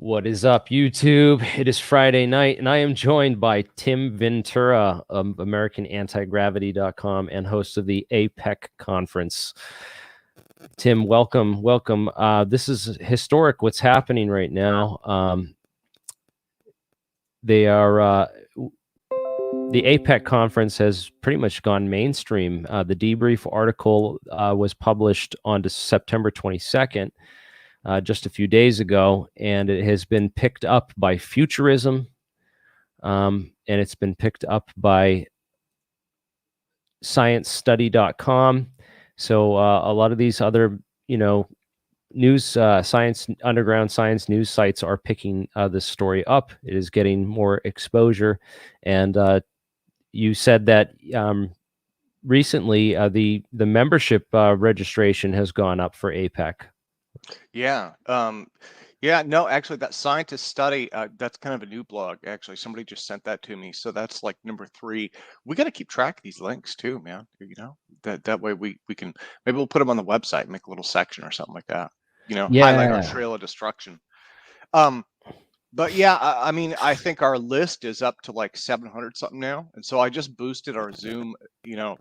What is up, YouTube? It is Friday night, and I am joined by Tim Ventura of AmericanAntiGravity.com and host of the APEC conference. Tim, welcome. This is historic what's happening right now. The APEC conference has pretty much gone mainstream. The debrief article was published on September 22nd. Just a few days ago, and it has been picked up by Futurism, and it's been picked up by ScienceStudy.com. So a lot of these other, news, science, underground science news sites are picking this story up. It is getting more exposure, and you said that recently the membership registration has gone up for APEC. Yeah. No, actually that scientist study, that's kind of a new blog. Actually, somebody just sent that to me. So that's like number 3. We got to keep track of these links too, man. That way we can, maybe we'll put them on the website, make a little section or something like that, highlight our trail of destruction. But yeah, I mean, I think our list is up to like 700 something now. And so I just boosted our Zoom,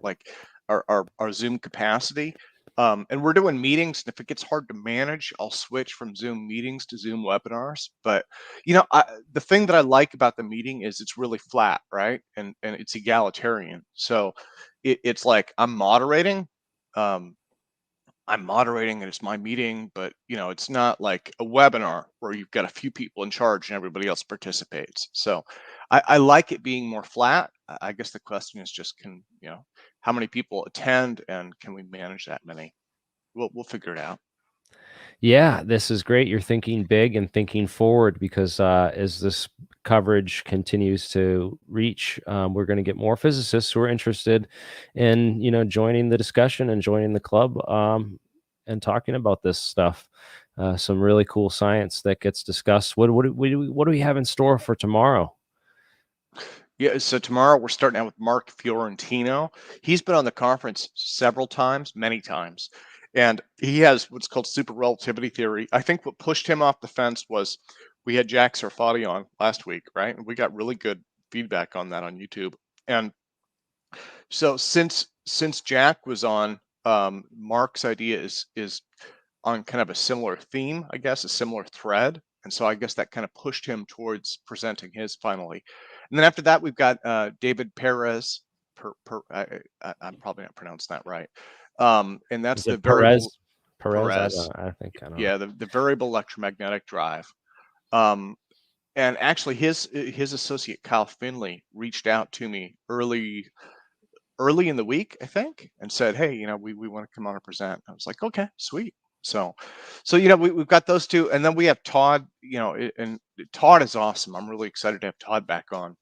like our Zoom capacity. And we're doing meetings, and if it gets hard to manage, I'll switch from Zoom meetings to Zoom webinars. But the thing that I like about the meeting is it's really flat, right? And it's egalitarian. So it's like I'm moderating, and it's my meeting, but it's not like a webinar where you've got a few people in charge and everybody else participates. So I like it being more flat. I guess the question is just how many people attend, and can we manage that many? We'll figure it out. Yeah, this is great. You're thinking big and thinking forward, because as this coverage continues to reach, we're going to get more physicists who are interested in joining the discussion and joining the club and talking about this stuff. Some really cool science that gets discussed. What do we have in store for tomorrow? Yeah, so tomorrow we're starting out with Mark Fiorentino. He's been on the conference several times, many times, and he has what's called super relativity theory. I think what pushed him off the fence was we had Jack Sarfati on last week, right? And we got really good feedback on that on YouTube. And so since Jack was on, Mark's idea is on kind of a similar theme, I guess, a similar thread. And so I guess that kind of pushed him towards presenting his finally. And then after that, we've got David Perez. I'm probably not pronouncing that right. And that's the Perez. Perez. I think I don't know. Yeah, the variable electromagnetic drive. And actually, his associate Kyle Finley reached out to me early in the week, I think, and said, "Hey, we want to come on and present." I was like, "Okay, sweet." So we've got those two, and then we have Todd. And Todd is awesome. I'm really excited to have Todd back on.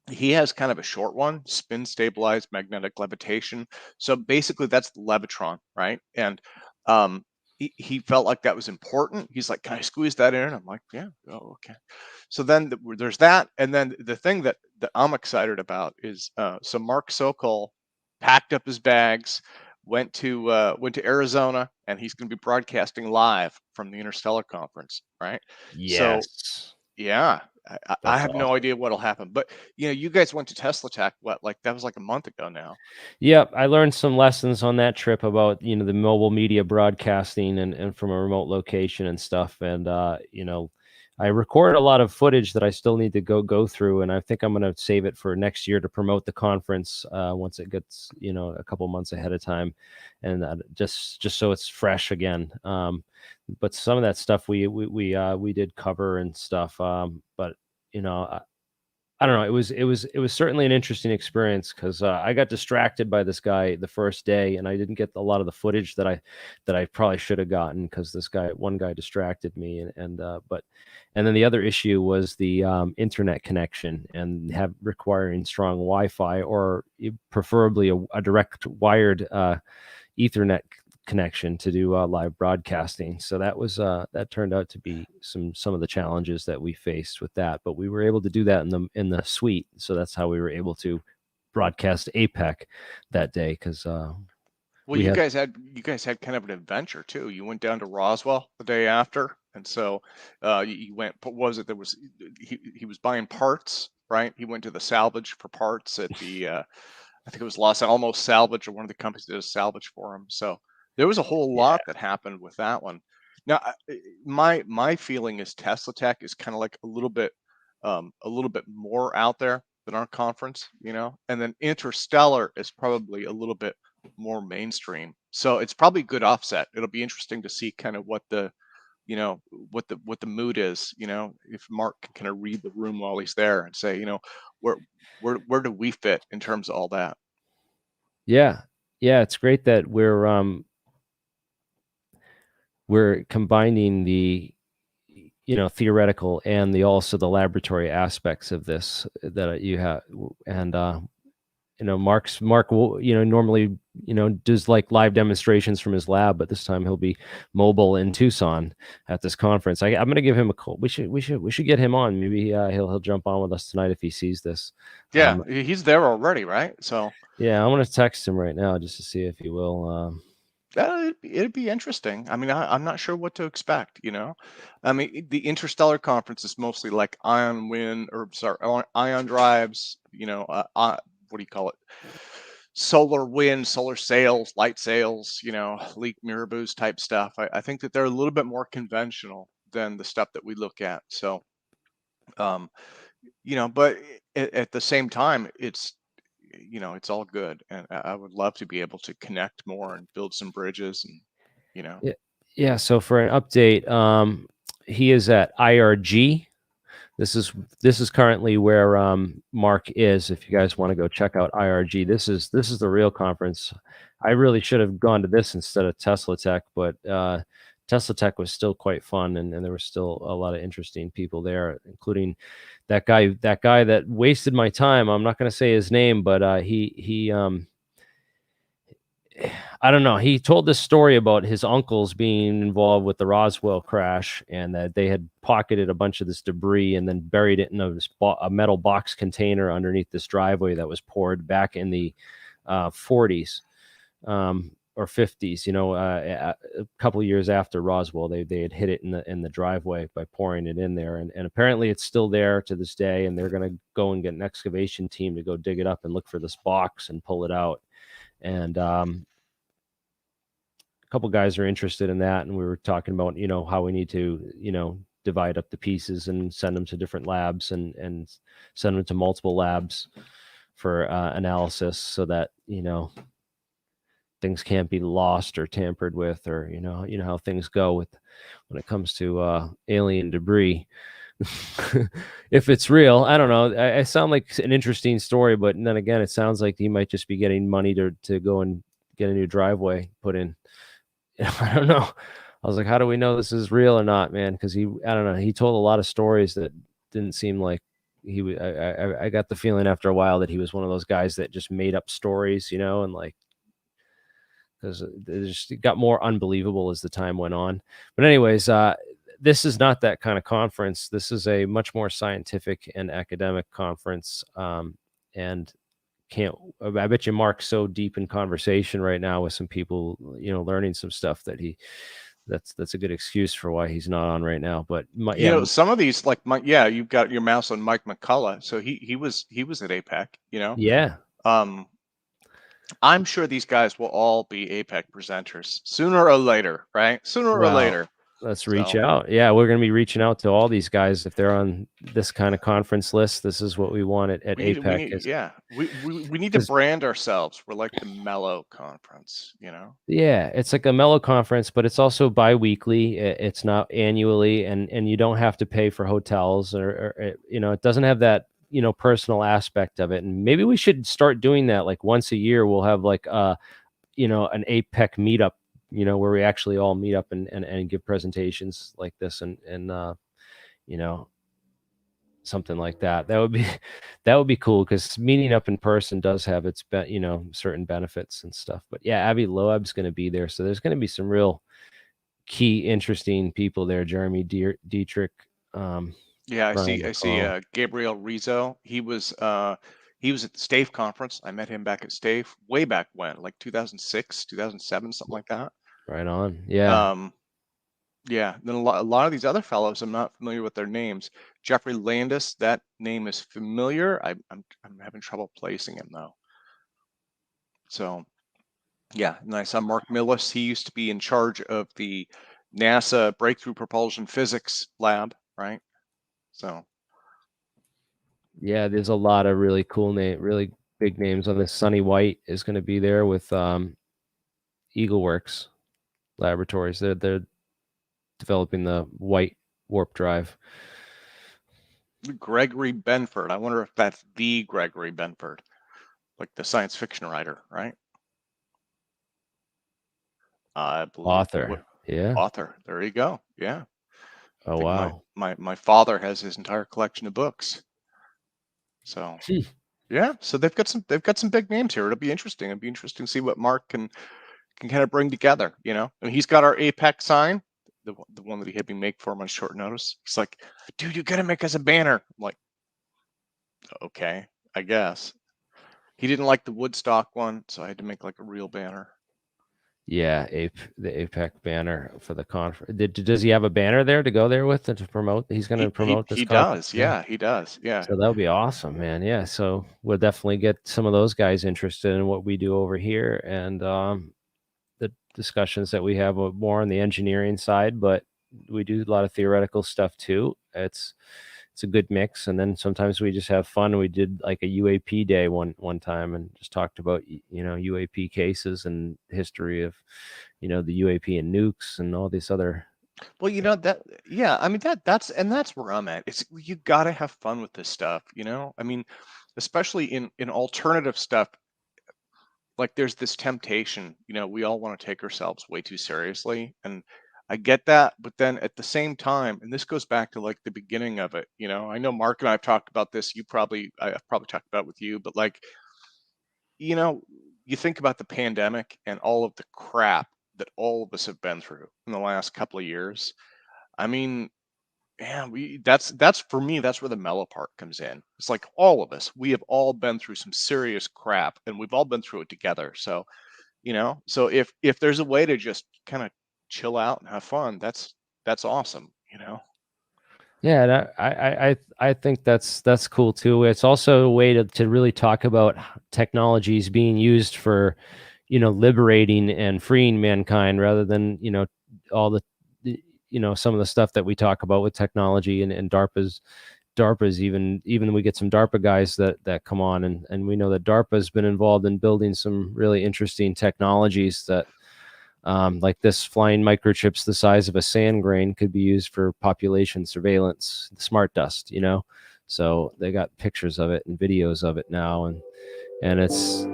He has kind of a short one, spin stabilized magnetic levitation. So basically that's the Levitron, right? And he felt like that was important. He's like, "Can I squeeze that in?" I'm like, "Yeah, oh, okay." So then there's that. And then the thing that I'm excited about is so Mark Sokol packed up his bags, went to Arizona, and he's going to be broadcasting live from the Interstellar conference, right? Yes. So yeah, I have no idea what'll happen, but you guys went to Tesla Tech, that was like a month ago now. Yep, I learned some lessons on that trip about the mobile media broadcasting and from a remote location and stuff. And I recorded a lot of footage that I still need to go through, and I think I'm going to save it for next year to promote the conference once it gets a couple months ahead of time, and just so it's fresh again. But some of that stuff we did cover and stuff. But I don't know. It was certainly an interesting experience, because I got distracted by this guy the first day, and I didn't get a lot of the footage that I probably should have gotten, because one guy distracted me, and then the other issue was the internet connection, and requiring strong Wi-Fi, or preferably a direct wired Ethernet connection to do live broadcasting. So that turned out to be some of the challenges that we faced with that, but we were able to do that in the suite. So that's how we were able to broadcast APEC that day, because you guys had kind of an adventure too. You went down to Roswell the day after, And so he went, what was it? He was buying parts, right? He went to the salvage for parts at the, I think it was Los Alamos Salvage, or one of the companies that does salvage for him. So there was a whole Yeah. lot that happened with that one. Now, my feeling is Tesla Tech is kind of like a little bit more out there than our conference, and then Interstellar is probably a little bit more mainstream. So it's probably a good offset. It'll be interesting to see kind of what the mood is, if Mark can kind of read the room while he's there and say, where do we fit in terms of all that? Yeah. It's great that we're combining the theoretical and the laboratory aspects of this that you have. And Mark normally does like live demonstrations from his lab, but this time he'll be mobile in Tucson at this conference. I'm going to give him a call. We should get him on. Maybe he'll jump on with us tonight if he sees this. Yeah, he's there already, right? So yeah, I'm going to text him right now just to see if he will. it'd be interesting. I mean, I'm not sure what to expect, I mean, the Interstellar conference is mostly like ion drives, what do you call it? Solar wind, solar sails, light sails, leak mirror type stuff. I think that they're a little bit more conventional than the stuff that we look at. So, but at the same time, it's all good, and I would love to be able to connect more and build some bridges, and. Yeah. So for an update, he is at IRG. This is currently where Mark is. If you guys want to go check out IRG, this is the real conference. I really should have gone to this instead of Tesla Tech, but Tesla Tech was still quite fun, and there was still a lot of interesting people there, including that guy that wasted my time. I'm not going to say his name, but he I don't know. He told this story about his uncles being involved with the Roswell crash, and that they had pocketed a bunch of this debris and then buried it in a metal box container underneath this driveway that was poured back in the 40s or 50s. A couple of years after Roswell, they had hit it in the driveway by pouring it in there, and apparently it's still there to this day. And they're going to go and get an excavation team to go dig it up and look for this box and pull it out. And a couple guys are interested in that, and we were talking about how we need to divide up the pieces and send them to different labs and send them to multiple labs for analysis, so that things can't be lost or tampered with, or how things go when it comes to alien debris. If it's real, I don't know. I sound like an interesting story, but then again, it sounds like he might just be getting money to go and get a new driveway put in. I don't know. I was like, how do we know this is real or not, man? Because I don't know. He told a lot of stories that didn't seem like he would. I got the feeling after a while that he was one of those guys that just made up stories, and like, because it just got more unbelievable as the time went on. But anyways, this is not that kind of conference. This is a much more scientific and academic conference. And I bet you Mark's so deep in conversation right now with some people, learning some stuff that that's a good excuse for why he's not on right now. But some of these, like you've got your mouse on Mike McCullough. So he was at APEC, Yeah. I'm sure these guys will all be APEC presenters sooner or later, right? Sooner or later. Let's reach out. Yeah, we're going to be reaching out to all these guys if they're on this kind of conference list. This is what we want at APEC. We need to brand ourselves. We're like the mellow conference, Yeah, it's like a mellow conference, but it's also bi-weekly. It's not annually, and you don't have to pay for hotels, or it doesn't have that personal aspect of it. And maybe we should start doing that. Like once a year, we'll have like an APEC meetup, where we actually all meet up and give presentations like this, and something like that. That would be cool, because meeting up in person does have its certain benefits and stuff. But yeah, Abby Loeb's going to be there, so there's going to be some real key interesting people there. Jeremy Dietrich. Yeah, I see Gabriel Rizzo. He was at the STAFE conference. I met him back at STAFE way back when, like 2006, 2007, something like that. Right on. Yeah. Yeah, then a lot of these other fellows, I'm not familiar with their names. Jeffrey Landis, that name is familiar. I'm having trouble placing him though. So yeah, and I saw Mark Millis. He used to be in charge of the NASA Breakthrough Propulsion Physics Lab, right? So Yeah, there's a lot of really cool really big names on this. Sonny White is going to be there with Eagleworks Laboratories. They're developing the white warp drive. Gregory Benford. I wonder if that's the Gregory Benford, like the science fiction writer, right? I believe Author. Yeah. author. There you go. Yeah. I Oh, think wow. my father has his entire collection of books. So yeah, so they've got some big names here. It'll be interesting. It'll be interesting to see what Mark can kind of bring together. You know, and he's got our APEC sign, the one that he had me make for him on short notice. He's like, dude, you got to make us a banner. I'm like, okay, I guess. He didn't like the Woodstock one, so I had to make like a real banner. Yeah, the APEC banner for the conference. Does he have a banner there to go there with to promote? He's going to promote this He conference. does. Yeah, he does. Yeah. So that would be awesome, man. Yeah. So we'll definitely get some of those guys interested in what we do over here and the discussions that we have more on the engineering side, but we do a lot of theoretical stuff too. It's a good mix, and then sometimes we just have fun. We did like a UAP day one time and just talked about UAP cases and history of the UAP and nukes and all these other. Well, that, yeah, I mean that's where I'm at. It's you got to have fun with this stuff, I mean, especially in alternative stuff, like there's this temptation, we all want to take ourselves way too seriously, and I get that, but then at the same time, and this goes back to like the beginning of it, I know Mark and I've talked about this, I've probably talked about it with you, but like, you know, you think about the pandemic and all of the crap that all of us have been through in the last couple of years. I mean, yeah, that's for me, that's where the mellow part comes in. It's like all of us, we have all been through some serious crap and we've all been through it together. So, so if there's a way to just kind of chill out and have fun, that's awesome. Yeah, and I think that's cool too. It's also a way to really talk about technologies being used for, liberating and freeing mankind rather than, all some of the stuff that we talk about with technology and DARPA's even we get some DARPA guys that come on and we know that DARPA's been involved in building some really interesting technologies that like this flying microchips the size of a sand grain could be used for population surveillance, smart dust, so they got pictures of it and videos of it now, and it's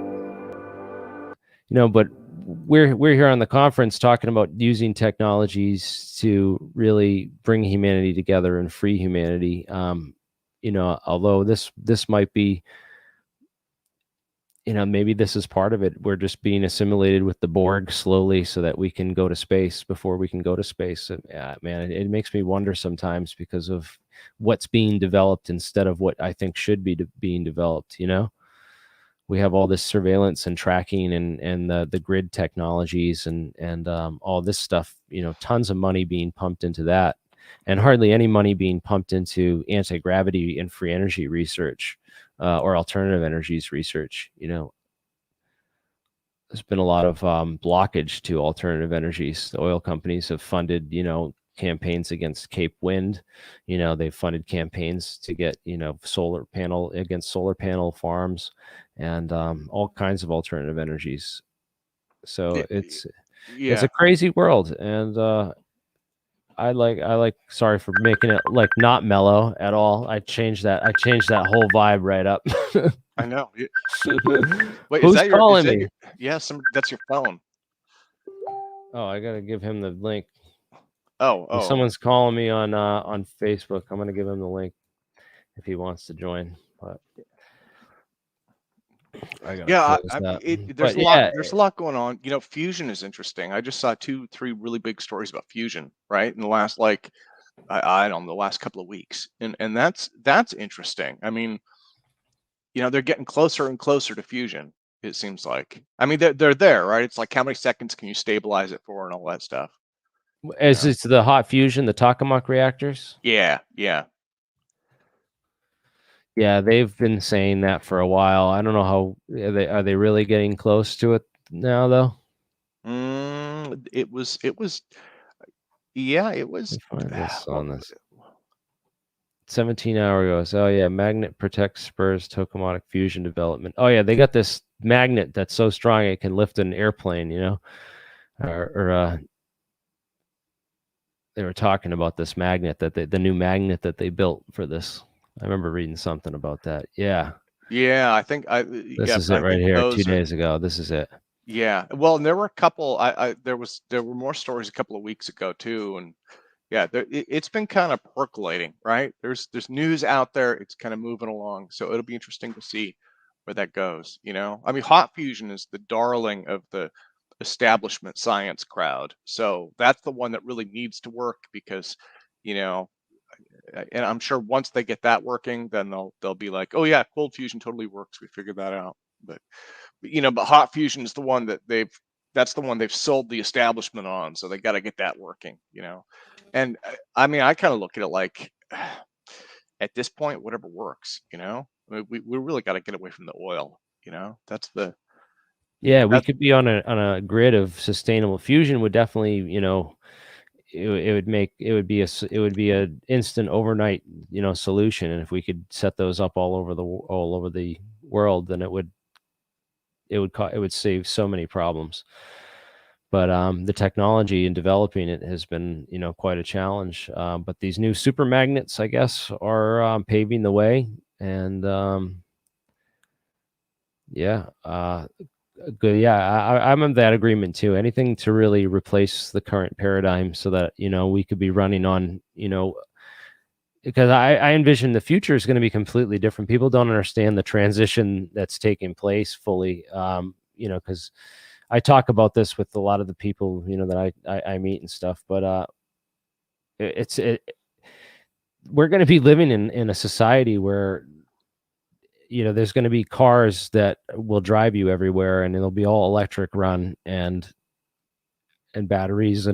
but we're here on the conference talking about using technologies to really bring humanity together and free humanity. Although this might be, maybe this is part of it. We're just being assimilated with the Borg slowly so that we can go to space before we can go to space. And, man, it makes me wonder sometimes because of what's being developed instead of what I think should be being developed. We have all this surveillance and tracking and the grid technologies and all this stuff, tons of money being pumped into that and hardly any money being pumped into anti-gravity and free energy research or alternative energies research. There's been a lot of blockage to alternative energies. The oil companies have funded, campaigns against Cape Wind. They've funded campaigns to get, solar panel farms and all kinds of alternative energies. So it's a crazy world. And sorry for making it like not mellow at all. I changed that whole vibe right up. I know. Wait, Who's calling me? That's your phone. Oh, I gotta give him the link. Oh. Someone's calling me on Facebook. I'm gonna give him the link if he wants to join. But I gotta there's a lot going on. Fusion is interesting. I just saw 2-3 really big stories about fusion, right? In the last I don't know, the last couple of weeks. And that's interesting. I mean, they're getting closer and closer to fusion, it seems like. I mean, they're there, right? It's like how many seconds can you stabilize it for and all that stuff. Is it the hot fusion, the tokamak reactors? Yeah, yeah. Yeah, they've been saying that for a while. I don't know how are they really getting close to it now though? It was, yeah, it Let was. me find this What on was this. it? 17-hour goes. Oh yeah, magnet protects spurs tokamak fusion development. Oh yeah, they got this magnet that's so strong it can lift an airplane, you know? Or they were talking about this magnet that the new magnet that they built for this. I remember reading something about that. Yeah. Yeah, I think This yeah, is it I right think here, 2 those are. days ago. This is it. Yeah, well, and there were a couple. There were more stories a couple of weeks ago too, and yeah, it's been kind of percolating, right? There's news out there. It's kind of moving along, so it'll be interesting to see where that goes. I mean, hot fusion is the darling of the establishment science crowd, so that's the one that really needs to work because, you know, and I'm sure once they get that working, then they'll be like, oh yeah, cold fusion totally works. We figured that out, but but hot fusion is the one that that's the one they've sold the establishment on, so they got to get that working. And I mean, I kind of look at it like at this point, whatever works. I mean, we really got to get away from the oil. Yeah, we That's could be on a grid of sustainable fusion would definitely, it would make it would be a instant overnight, solution. And if we could set those up all over the world, then it would save so many problems. But the technology in developing it has been, quite a challenge. But these new super magnets, I guess, are paving the way. And yeah, good. Yeah, I'm in that agreement too. Anything to really replace the current paradigm, so that we could be running on, because I envision the future is going to be completely different. People don't understand the transition that's taking place fully. Because I talk about this with a lot of the people that I meet and stuff. But we're going to be living in a society where there's going to be cars that will drive you everywhere, and it'll be all electric run and batteries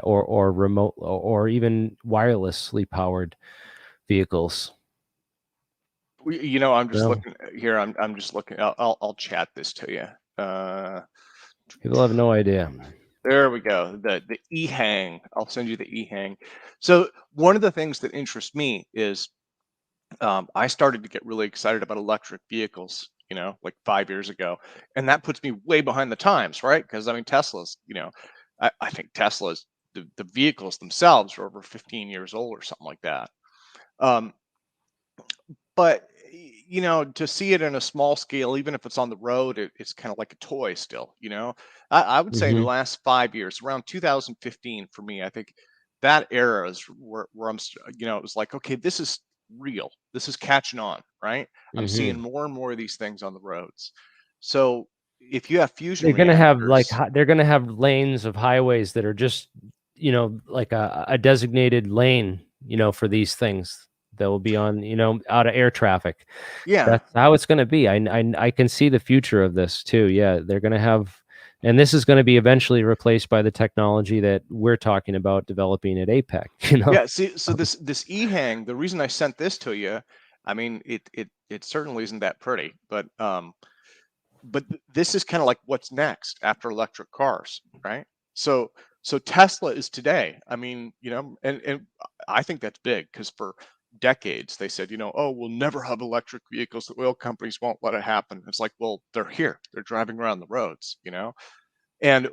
or remote or even wirelessly powered vehicles. I'm just No, looking here. I'm just looking. I'll chat this to you. people have no idea. There we go. The e-hang. I'll send you the e-hang. So one of the things that interests me is I started to get really excited about electric vehicles, like 5 years ago. And that puts me way behind the times, right? Because I mean, I think Tesla's, the vehicles themselves are over 15 years old or something like that. Um, but to see it in a small scale, even if it's on the road, it's kind of like a toy still. I would say in the Hmm. last 5 years, around 2015 for me, I think that era is where it was like, okay, this is real, this is catching on, right? I'm seeing Hmm. more and more of these things on the roads. So if you have fusion They're gonna have reactors. they're gonna have lanes of highways that are just like a designated lane for these things that will be on out of air traffic. Yeah. That's how it's gonna be. I can see the future of this too. Yeah, they're gonna have, and this is gonna be eventually replaced by the technology that we're talking about developing at APEC. Yeah, see, so this e-hang, the reason I sent this to you, I mean, it certainly isn't that pretty, but this is kind of like what's next after electric cars, right? So Tesla is today. I mean, and I think that's big because for decades they said, oh, we'll never have electric vehicles. The oil companies won't let it happen. It's like, well, they're here. They're driving around the roads. And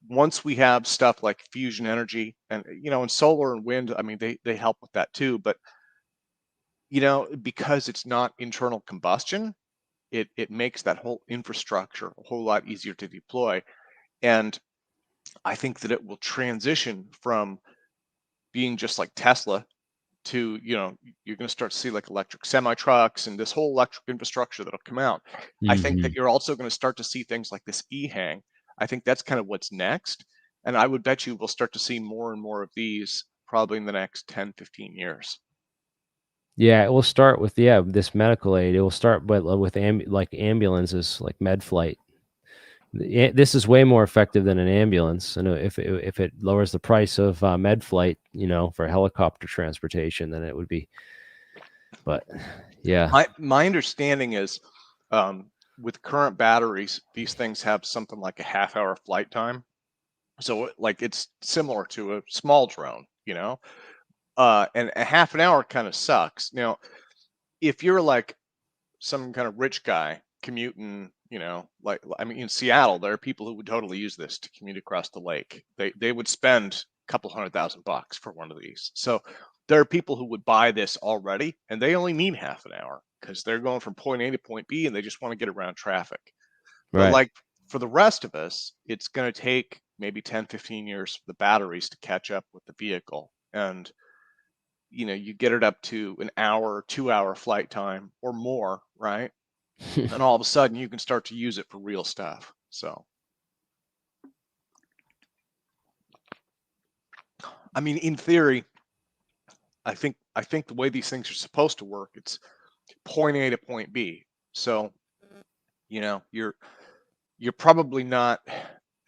once we have stuff like fusion energy and solar and wind, I mean, they help with that too. But because it's not internal combustion, it makes that whole infrastructure a whole lot easier to deploy. And I think that it will transition from being just like Tesla to, you're going to start to see like electric semi trucks and this whole electric infrastructure that'll come out. I think that Hmm. you're also going to start to see things like this e-hang. I think that's kind of what's next. And I would bet you we'll start to see more and more of these probably in the next 10, 15 years. Yeah, it will start with this medical aid. It will start with like ambulances, like med flight. This is way more effective than an ambulance, and if it lowers the price of med flight, for helicopter transportation, then it would be. But yeah, my understanding is, with current batteries, these things have something like a half-hour flight time. So like it's similar to a small drone, and a half an hour kind of sucks. Now, if you're like some kind of rich guy commuting, like, I mean, in Seattle, there are people who would totally use this to commute across the lake. They would spend a couple $100,000 for one of these. So there are people who would buy this already, and they only need half an hour because they're going from point A to point B, and they just want to get around traffic. But right. like for the rest of us, it's going to take maybe 10, 15 years for the batteries to catch up with the vehicle. And you get it up to an hour, 2 hour flight time or more, right? And all of a sudden you can start to use it for real stuff. So, I mean, in theory, I think the way these things are supposed to work, it's point A to point B. So, you're probably not,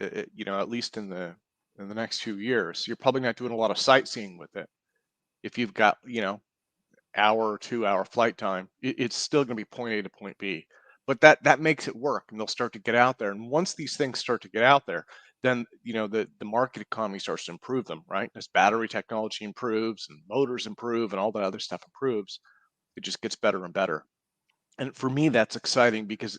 at least in the next few years, you're probably not doing a lot of sightseeing with it. If you've got, hour or 2 hour flight time, it's still going to be point A to point B. But that makes it work, and they'll start to get out there. And once these things start to get out there, then the market economy starts to improve them, right? As battery technology improves and motors improve and all that other stuff improves, it just gets better and better. And for me, that's exciting because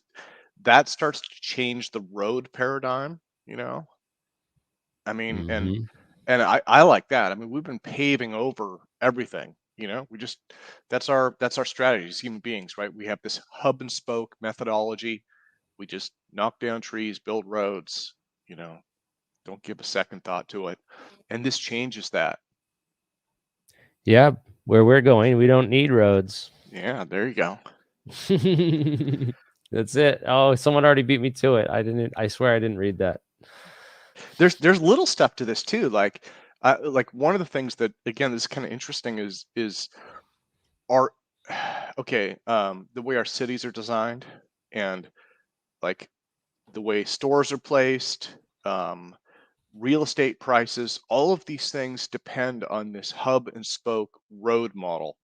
that starts to change the road paradigm. I mean, Mhm. and I like that. I mean, we've been paving over everything. That's our strategy as human beings, right? We have this hub and spoke methodology. We just knock down trees, build roads, don't give a second thought to it. And this changes that. Yeah, where we're going, we don't need roads. Yeah, there you go. That's it. Oh, someone already beat me to it. I swear I didn't read that. There's little stuff to this too. Like one of the things that, again, this is kind of interesting is our the way our cities are designed, and like the way stores are placed, real estate prices, all of these things depend on this hub and spoke road model,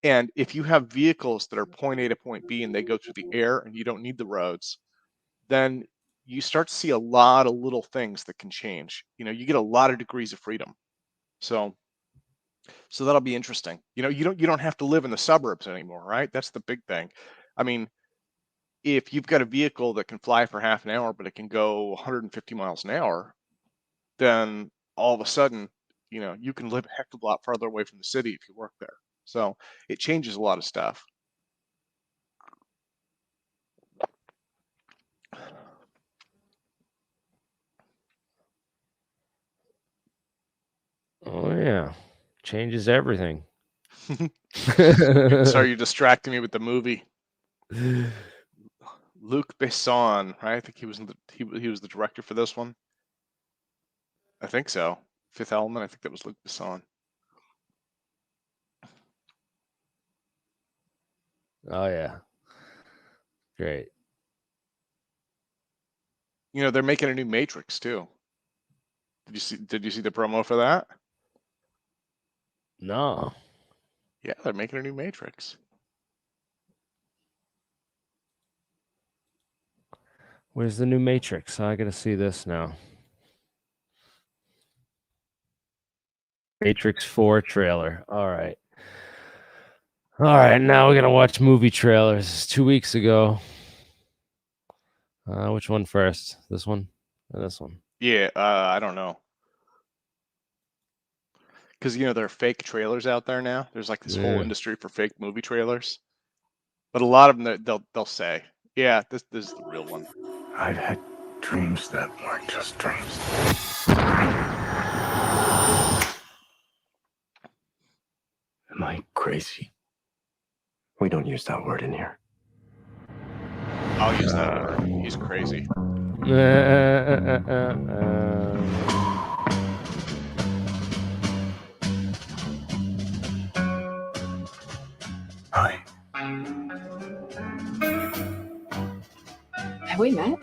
and if you have vehicles that are point A to point B and they go through the air and you don't need the roads, then you start to see a lot of little things that can change. You get a lot of degrees of freedom. So that'll be interesting. You don't have to live in the suburbs anymore, right? That's the big thing. I mean, if you've got a vehicle that can fly for half an hour, but it can go 150 miles an hour, then all of a sudden, you can live a heck of a lot farther away from the city if you work there. So it changes a lot of stuff. Oh yeah, changes everything. Sorry, you're distracting me with the movie. Luc Besson, right? I think he was he was the director for this one. I think so. Fifth Element. I think that was Luc Besson. Oh yeah, great. They're making a new Matrix too. Did you see the promo for that? No. Yeah, they're making a new Matrix. Where's the new Matrix? I gotta see this now. Matrix 4 trailer. All right. Now we're gonna watch movie trailers. 2 weeks ago. Which one first? This one or this one? Yeah, I don't know. Because there are fake trailers out there now. There's like this whole industry for fake movie trailers. But a lot of them, they'll say, yeah, this is the real one. I've had dreams that weren't just dreams. Am I crazy? We don't use that word in here. I'll use that word. He's crazy. Hi. Have we met?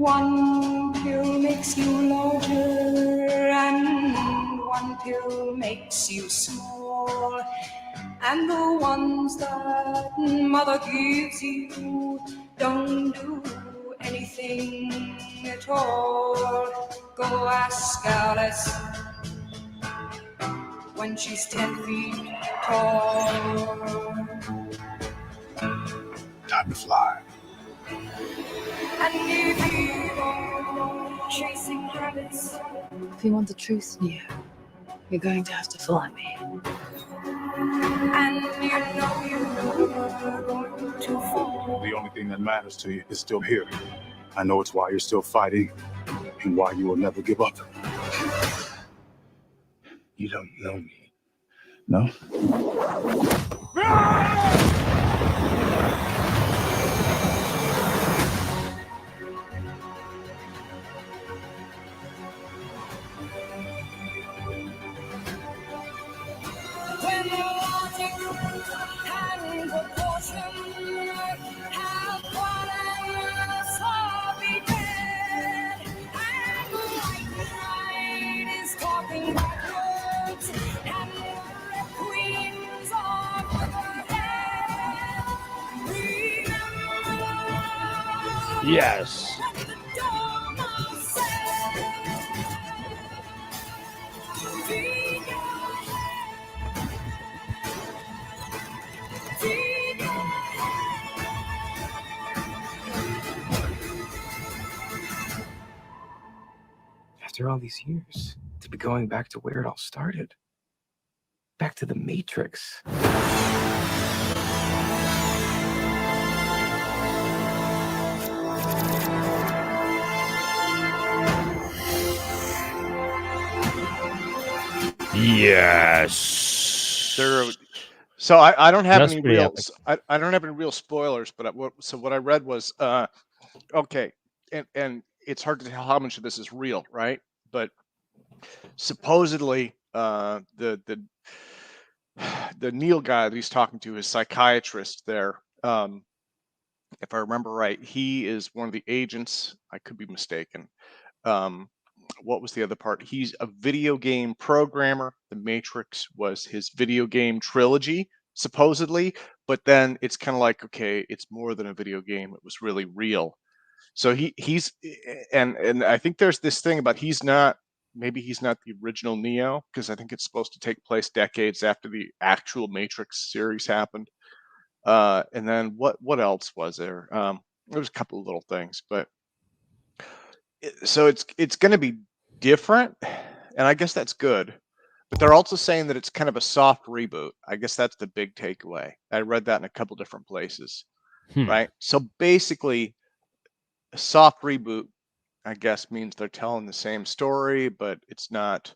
One pill makes you larger and one pill makes you small. And the ones that mother gives you don't do anything at all. Go ask Alice when she's 10 feet tall. Time to fly. And if you go chasing rabbits, If you want the truth, Neo, you're going to have to fly me. and you know you're going to fall. The only thing that matters to you is still here. I know it's why you're still fighting and why you will never give up. You don't know me. No? When logic and proportion have one and so be dead, and light is talking backwards, and the queens are overhead. Remember Yes. when the dawn said, feed your After all these years, to be going back to where it all started. Back to the Matrix. Yes. So I don't have That's any pretty real epic. I don't have any real spoilers, but what I read was okay, and it's hard to tell how much of this is real, right? But supposedly the Neil guy that he's talking to, his psychiatrist there, if I remember right, he is one of the agents. I could be mistaken. What was the other part? He's a video game programmer. The Matrix was his video game trilogy, supposedly, but then it's kind of like, okay, it's more than a video game. It was really real. So he's and I think there's this thing about maybe he's not the original Neo, because I think it's supposed to take place decades after the actual Matrix series happened. And then what else was there? There was a couple of little things, but so it's going to be different, and I guess that's good. But they're also saying that it's kind of a soft reboot. I guess that's the big takeaway. I read that in a couple different places, right? So basically, a soft reboot, I guess, means they're telling the same story, but it's not,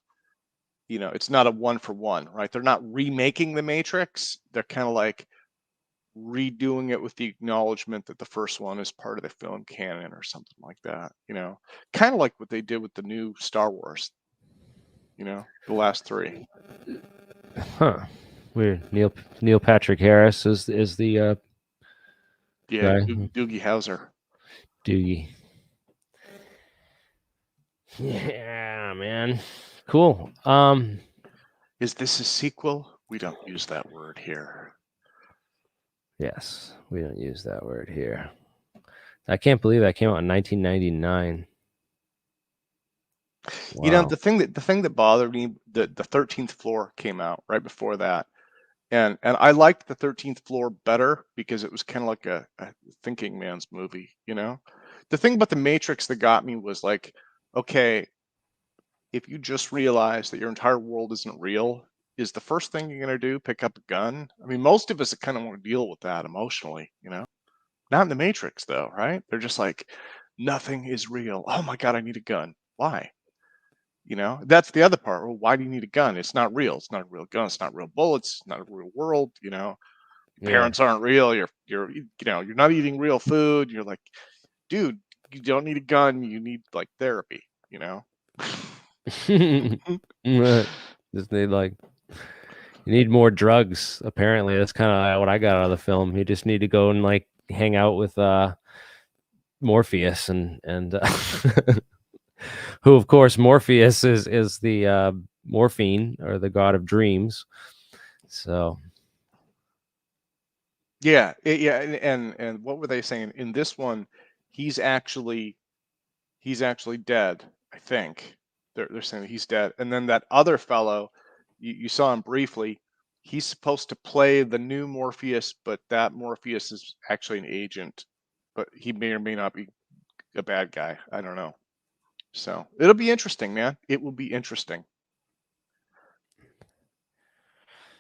it's not a one for one, right? They're not remaking the Matrix. They're kind of like redoing it with the acknowledgement that the first one is part of the film canon or something like that, kind of like what they did with the new Star Wars, the last three. Huh. Weird. Neil Patrick Harris is the Yeah, guy. Doogie Howser. Doogie. Yeah, man. Cool. Is this a sequel? We don't use that word here. Yes, we don't use that word here. I can't believe that came out in 1999. Wow. The thing that bothered me, the 13th Floor came out right before that, and I liked the 13th Floor better because it was kind of like a thinking man's movie. The thing about the Matrix that got me was like, okay, if you just realize that your entire world isn't real, is the first thing you're going to do pick up a gun? I mean, most of us kind of want to deal with that emotionally, not in the Matrix though, right? They're just like, nothing is real. Oh my God, I need a gun. Why? That's the other part. Well, why do you need a gun? It's not real. It's not a real gun. It's not real bullets. It's not a real world. Parents aren't real. You're not eating real food. You're like, dude, you don't need a gun. You need like therapy, Just need you need more drugs. Apparently, that's kind of what I got out of the film. You just need to go and hang out with Morpheus and who, of course, Morpheus is the morphine, or the god of dreams. So Yeah, and what were they saying in this one? He's actually dead. I think they're saying that he's dead. And then that other fellow, you saw him briefly. He's supposed to play the new Morpheus, but that Morpheus is actually an agent, but he may or may not be a bad guy. I don't know. So it'll be interesting, man. It will be interesting.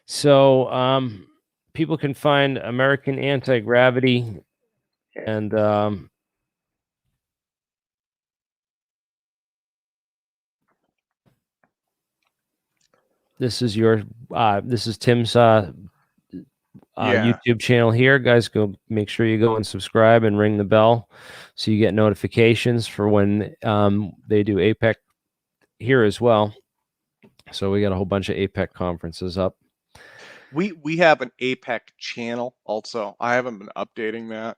So people can find American Anti-Gravity and this is Tim's YouTube channel here. Guys, go make sure you go and subscribe and ring the bell so you get notifications for when they do APEC here as well. So we got a whole bunch of APEC conferences up. We have an APEC channel also. I haven't been updating that.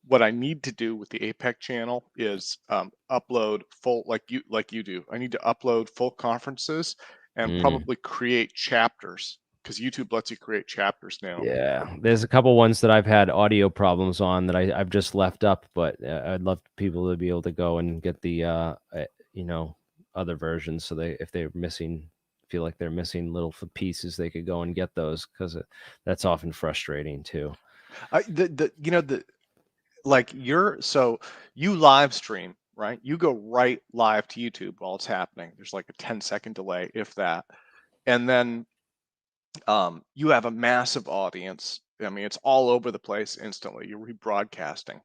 What I need to do with the APEC channel is upload full, like you do. I need to upload full conferences and probably create chapters, because YouTube lets you create chapters now. Yeah, there's a couple ones that I've had audio problems on that I've just left up, but I'd love people to be able to go and get the other versions, so if they're missing, feel like they're missing little pieces, they could go and get those, because that's often frustrating too. So you live stream, right? You go right live to YouTube while it's happening. There's like a 10-second delay, if that. And then you have a massive audience. I mean, it's all over the place instantly. You're rebroadcasting,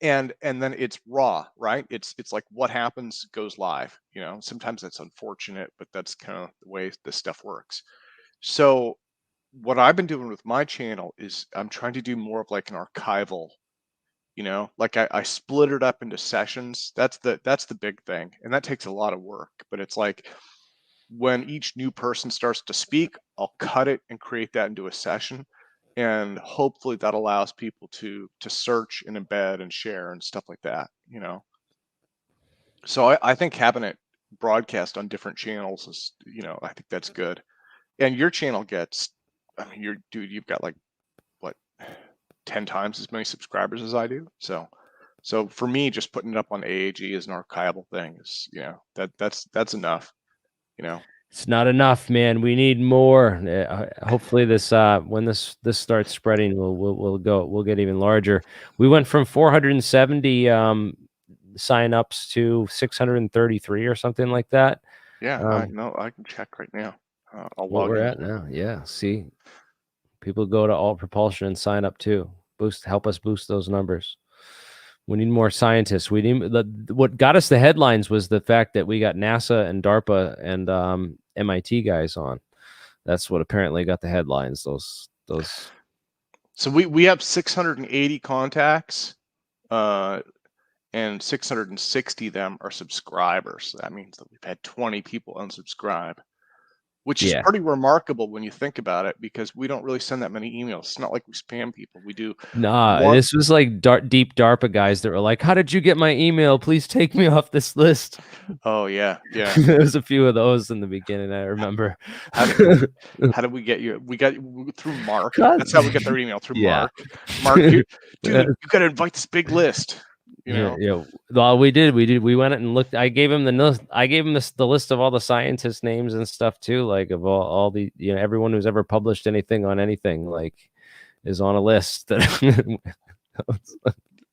and then it's raw, right? It's like what happens goes live, Sometimes that's unfortunate, but that's kind of the way this stuff works. So what I've been doing with my channel is I'm trying to do more of like an archival, like I split it up into sessions. That's the big thing, and that takes a lot of work, but it's like when each new person starts to speak, I'll cut it and create that into a session, and hopefully that allows people to search and embed and share and stuff like that, So I think having it broadcast on different channels is, I think that's good. And your channel gets, I mean, you've got like what, 10 times as many subscribers as I do. So for me, just putting it up on AAG as an archival thing is, that's enough. It's not enough, man. We need more. Hopefully this when this starts spreading, we'll get even larger. We went from 470 signups to 633 or something like that. Yeah, I can check right now. I'll what log we're in. at now. Yeah, see, people go to Alt Propulsion and sign up too. Help us boost those numbers. We need more scientists. We need what got us the headlines was the fact that we got NASA and DARPA and MIT guys on. That's what apparently got the headlines. Those. So we have 680 contacts, and 660 of them are subscribers. That means that we've had 20 people unsubscribe, which is pretty remarkable when you think about it, because we don't really send that many emails. It's not like we spam people. We do. Nah, this was like deep DARPA guys that were like, "How did you get my email? Please take me off this list." Oh yeah. There was a few of those in the beginning, I remember. How did we get you? We got through Mark. That's how we get their email, through Mark. Mark, dude, you got to invite this big list. Yeah. Well, we did. We went and looked. I gave him the list of all the scientist names and stuff too, like of all the everyone who's ever published anything on anything, like, is on a list.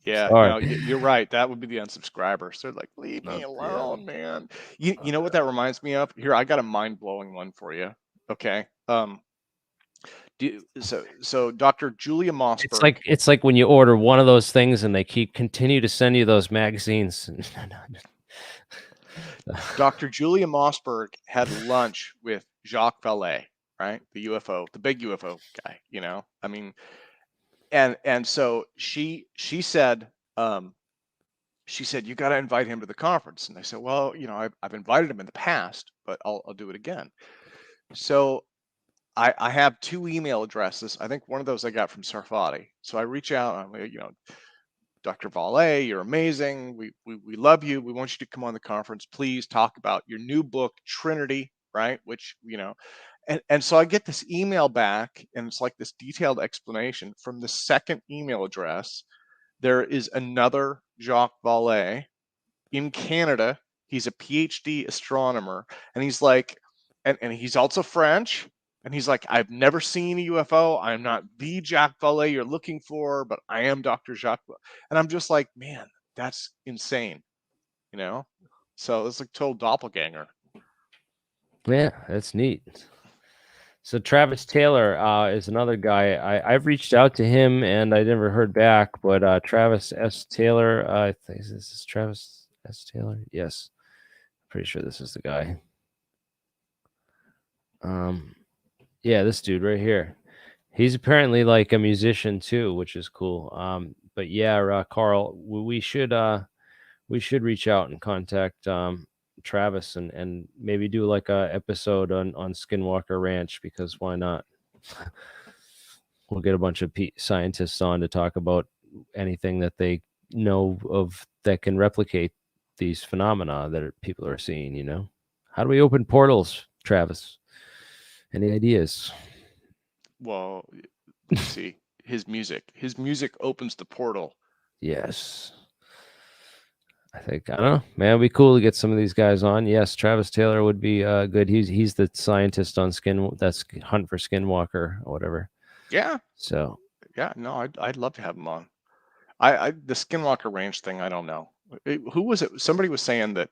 Yeah, no, you're right. That would be the unsubscribers. They're like, leave me alone, man. You know what that reminds me of? Here, I got a mind-blowing one for you. Okay. So Dr. Julia Mossberg. It's like when you order one of those things and they continue to send you those magazines. Dr. Julia Mossberg had lunch with Jacques Vallée, right? The big UFO guy, I mean, and so she said, you got to invite him to the conference. And I said, well, I've invited him in the past, but I'll do it again. So I have 2 email addresses. I think one of those I got from Sarfati. So I reach out, Dr. Valle, you're amazing. We love you. We want you to come on the conference. Please talk about your new book, Trinity, right? Which, and so I get this email back, and it's like this detailed explanation from the second email address. There is another Jacques Vallée in Canada. He's a PhD astronomer, and he's like, and he's also French. And he's like, I've never seen a UFO. I'm not the Jacques Vallée you're looking for, but I am Dr. Jacques. And I'm just like, man, that's insane. So it's like total doppelganger. Yeah, that's neat. So Travis Taylor is another guy. I've reached out to him and I never heard back, but Travis S. Taylor, I think this is Travis S. Taylor. Yes. Pretty sure this is the guy. Yeah, this dude right here. He's apparently like a musician too, which is cool. But yeah, Carl, we should reach out and contact Travis and maybe do like a episode on Skinwalker Ranch, because why not? We'll get a bunch of scientists on to talk about anything that they know of that can replicate these phenomena that people are seeing. How do we open portals, Travis? Any ideas? Well, let's see. His music opens the portal. Yes. I don't know, man. It'd be cool to get some of these guys on. Yes, Travis Taylor would be good. He's the scientist on that's Hunt for Skinwalker or whatever. Yeah. So yeah, no, I'd love to have him on. The Skinwalker Ranch thing, I don't know. Who was it? Somebody was saying that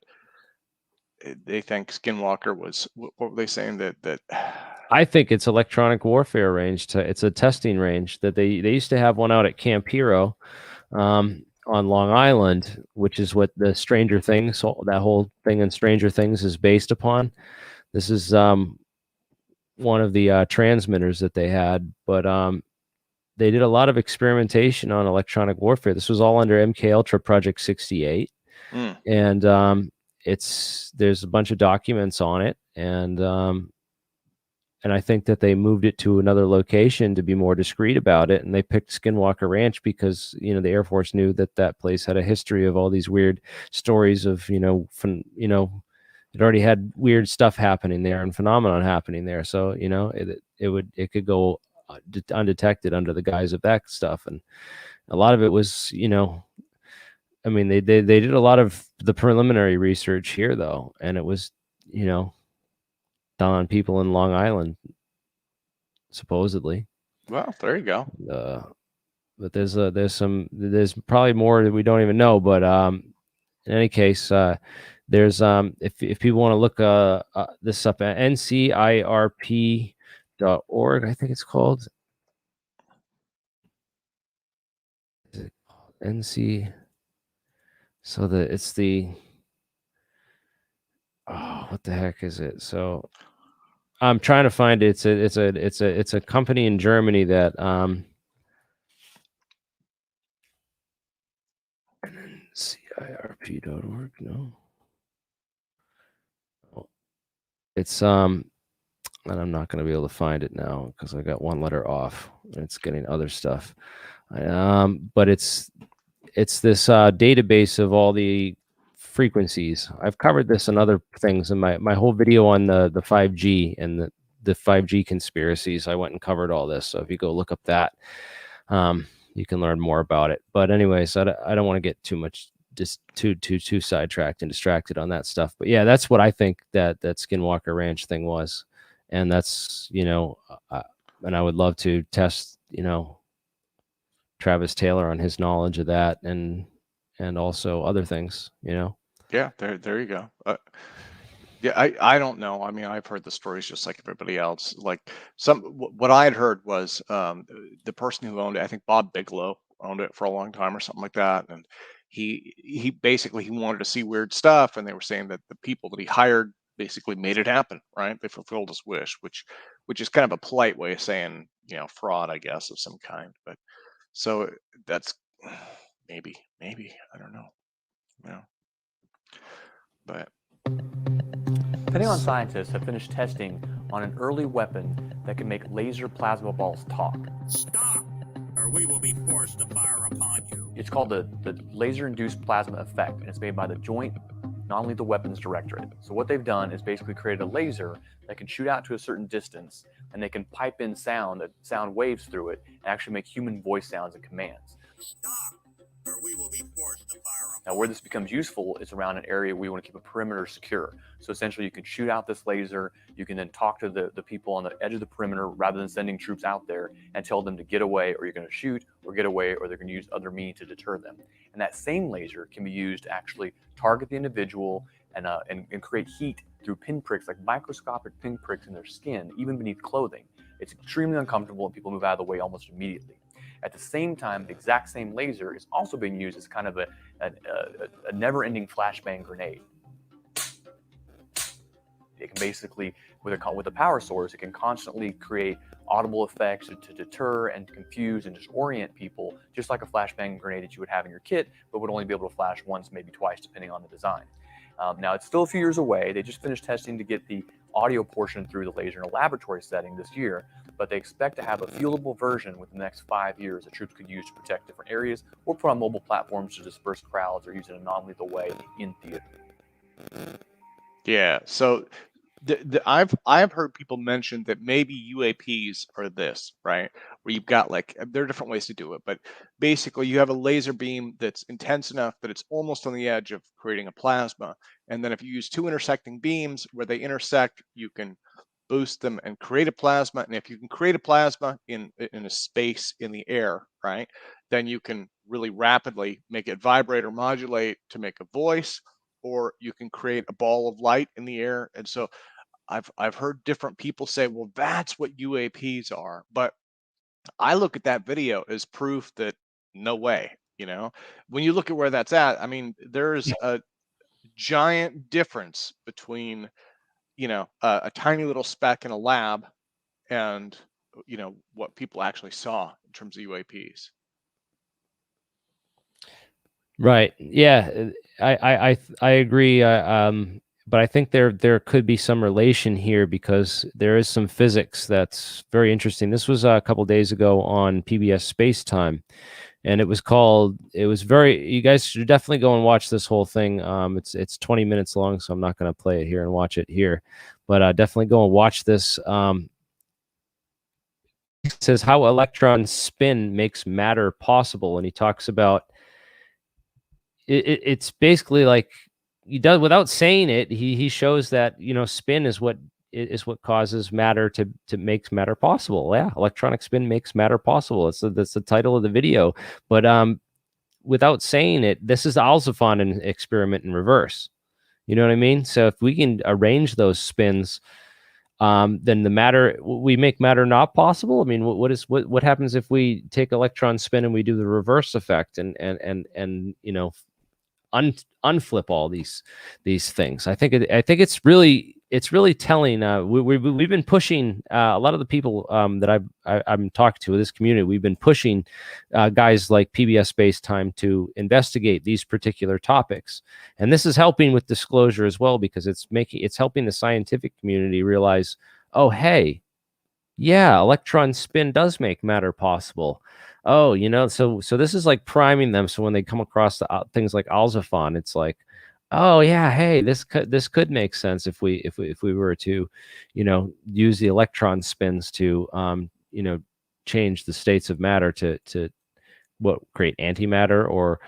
they think Skinwalker was. What were they saying that? I think it's electronic warfare range. It's a testing range that they used to have one out at Camp Hero. On Long Island, which is what the Stranger Things, that whole thing in Stranger Things is based upon. This is one of the transmitters that they had, but they did a lot of experimentation on electronic warfare. This was all under MK Ultra Project 68, and there's a bunch of documents on it, and I think that they moved it to another location to be more discreet about it. And they picked Skinwalker Ranch because, the Air Force knew that place had a history of all these weird stories of, it already had weird stuff happening there and phenomenon happening there. So, it could go undetected under the guise of that stuff. And a lot of it was, I mean, they did a lot of the preliminary research here though. And it was, done on people in Long Island, supposedly. Well, there you go. But there's probably more that we don't even know. But in any case, there's if people want to look this up at ncirp.org, I think it's called. Is it called NC? So it's the what the heck is it? So I'm trying to find it. It's a company in Germany that CIRP.org. No. It's and I'm not going to be able to find it now because I got one letter off. And it's getting other stuff. But it's this database of all the frequencies. I've covered this and other things in my whole video on the 5G and the 5G conspiracies. I went and covered all this. So if you go look up that, you can learn more about it. But anyways, I don't want to get too much too sidetracked and distracted on that stuff. But yeah, that's what I think that Skinwalker Ranch thing was. And that's, and I would love to test, Travis Taylor on his knowledge of that and also other things, Yeah, there you go. Yeah, I don't know. I mean, I've heard the stories just like everybody else. Like what I had heard was the person who owned it, I think Bob Bigelow owned it for a long time or something like that, and he basically he wanted to see weird stuff, and they were saying that the people that he hired basically made it happen, right? They fulfilled his wish, which is kind of a polite way of saying, fraud, I guess, of some kind. But so that's maybe I don't know. But Pentagon scientists have finished testing on an early weapon that can make laser plasma balls talk. Stop! or we will be forced to fire upon you. It's called the laser-induced plasma effect, and it's made by the Joint Non-Lethal Weapons Directorate. So what they've done is basically created a laser that can shoot out to a certain distance, and they can pipe in sound waves through it, and actually make human voice sounds and commands. Stop, or we will be forced to fire upon Now, where this becomes useful is around an area where you want to keep a perimeter secure. So essentially, you can shoot out this laser. You can then talk to the people on the edge of the perimeter rather than sending troops out there and tell them to get away, or you're going to shoot, or get away, or they're going to use other means to deter them. And that same laser can be used to actually target the individual and create heat through pinpricks, like microscopic pinpricks in their skin, even beneath clothing. It's extremely uncomfortable, and people move out of the way almost immediately. At the same time, the exact same laser is also being used as kind of a never-ending flashbang grenade. It can basically, with a power source, it can constantly create audible effects to deter and confuse and disorient people, just like a flashbang grenade that you would have in your kit, but would only be able to flash once, maybe twice, depending on the design. Now, it's still a few years away. They just finished testing to get the audio portion through the laser in a laboratory setting this year, but they expect to have a fieldable version within the next 5 years that troops could use to protect different areas or put on mobile platforms to disperse crowds or use it in a non-lethal way in theater. Yeah. So I've heard people mention that maybe UAPs are this, right? Where you've got like, there are different ways to do it, but basically you have a laser beam that's intense enough that it's almost on the edge of creating a plasma. And then if you use two intersecting beams where they intersect, you can boost them and create a plasma. And if you can create a plasma in a space in the air, right, then you can really rapidly make it vibrate or modulate to make a voice, or you can create a ball of light in the air. And so I've heard different people say, well, that's what UAPs are. But I look at that video as proof that no way, you know, when you look at where that's at, I mean, there's a giant difference between, you know, a tiny little speck in a lab and, you know, what people actually saw in terms of UAPs. Right. Yeah, I agree. But I think there could be some relation here because there is some physics that's very interesting. This was a couple days ago on PBS Space Time, and it was you guys should definitely go and watch this whole thing. It's 20 minutes long, so I'm not going to play it here and watch it here, but definitely go and watch this. It says how electron spin makes matter possible, and he talks about it's basically like, he does, without saying it, he shows that, you know, spin is what causes matter to makes matter possible. Yeah, electronic spin makes matter possible. That's the title of the video. But without saying it, this is the Alzafon experiment in reverse. You know what I mean? So if we can arrange those spins, then we make matter not possible. I mean, what happens if we take electron spin and we do the reverse effect and you know, unflip all these things? I think it's really telling. We've been pushing a lot of the people that I'm talking to in this community. We've been pushing guys like PBS Space Time to investigate these particular topics, and this is helping with disclosure as well, because it's helping the scientific community realize, oh hey, yeah, electron spin does make matter possible. Oh, you know, so this is like priming them. So when they come across things like Alzafon, it's like, oh yeah, hey, this could make sense if we were to, you know, use the electron spins to you know, change the states of matter to create antimatter, or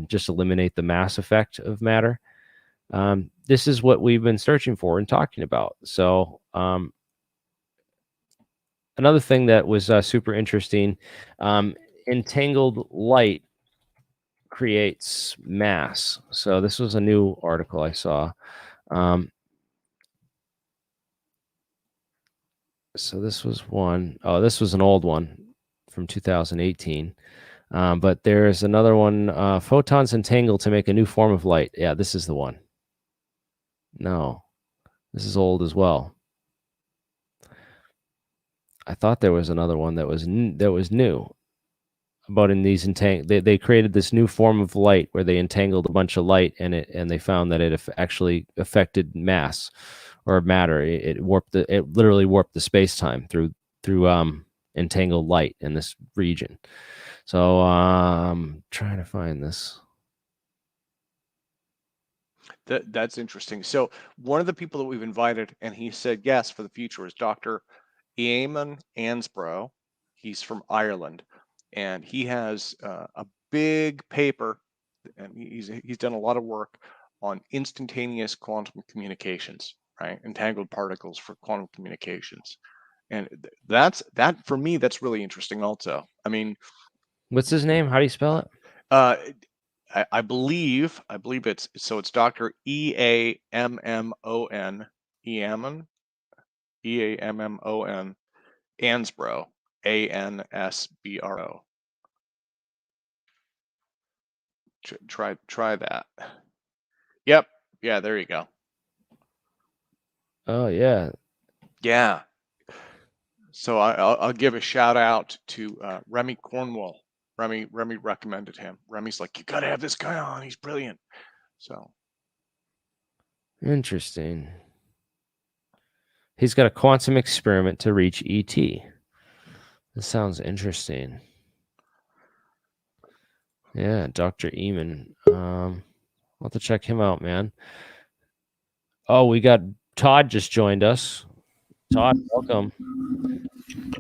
just eliminate the mass effect of matter. This is what we've been searching for and talking about. So another thing that was super interesting, entangled light creates mass. So this was a new article I saw. So this was one. Oh, this was an old one from 2018. But there's another one. Photons entangle to make a new form of light. Yeah, this is the one. No, this is old as well. I thought there was another one that was new. About in these they created this new form of light where they entangled a bunch of light and they found that it actually affected mass or matter. It literally warped the space time through entangled light in this region. So I'm trying to find this. That's interesting. So one of the people that we've invited, and he said yes for the future, is Dr. Eamon Ansbro. He's from Ireland, and he has a big paper, and he's done a lot of work on instantaneous quantum communications, right? Entangled particles for quantum communications, and that for me, that's really interesting. Also, I mean, What's his name? How do you spell it? I believe it's Dr. Eammon Eammon Eammon Ansbro Ansbro. Try that. Yep. Yeah. There you go. Oh yeah. Yeah. So I'll give a shout out to Remy Cornwall. Remy recommended him. Remy's like, you got to have this guy on. He's brilliant. So Interesting. He's got a quantum experiment to reach ET. This sounds interesting. Yeah, Dr. Eamon. I'll have to check him out, man. Oh, we got Todd just joined us. Todd, welcome.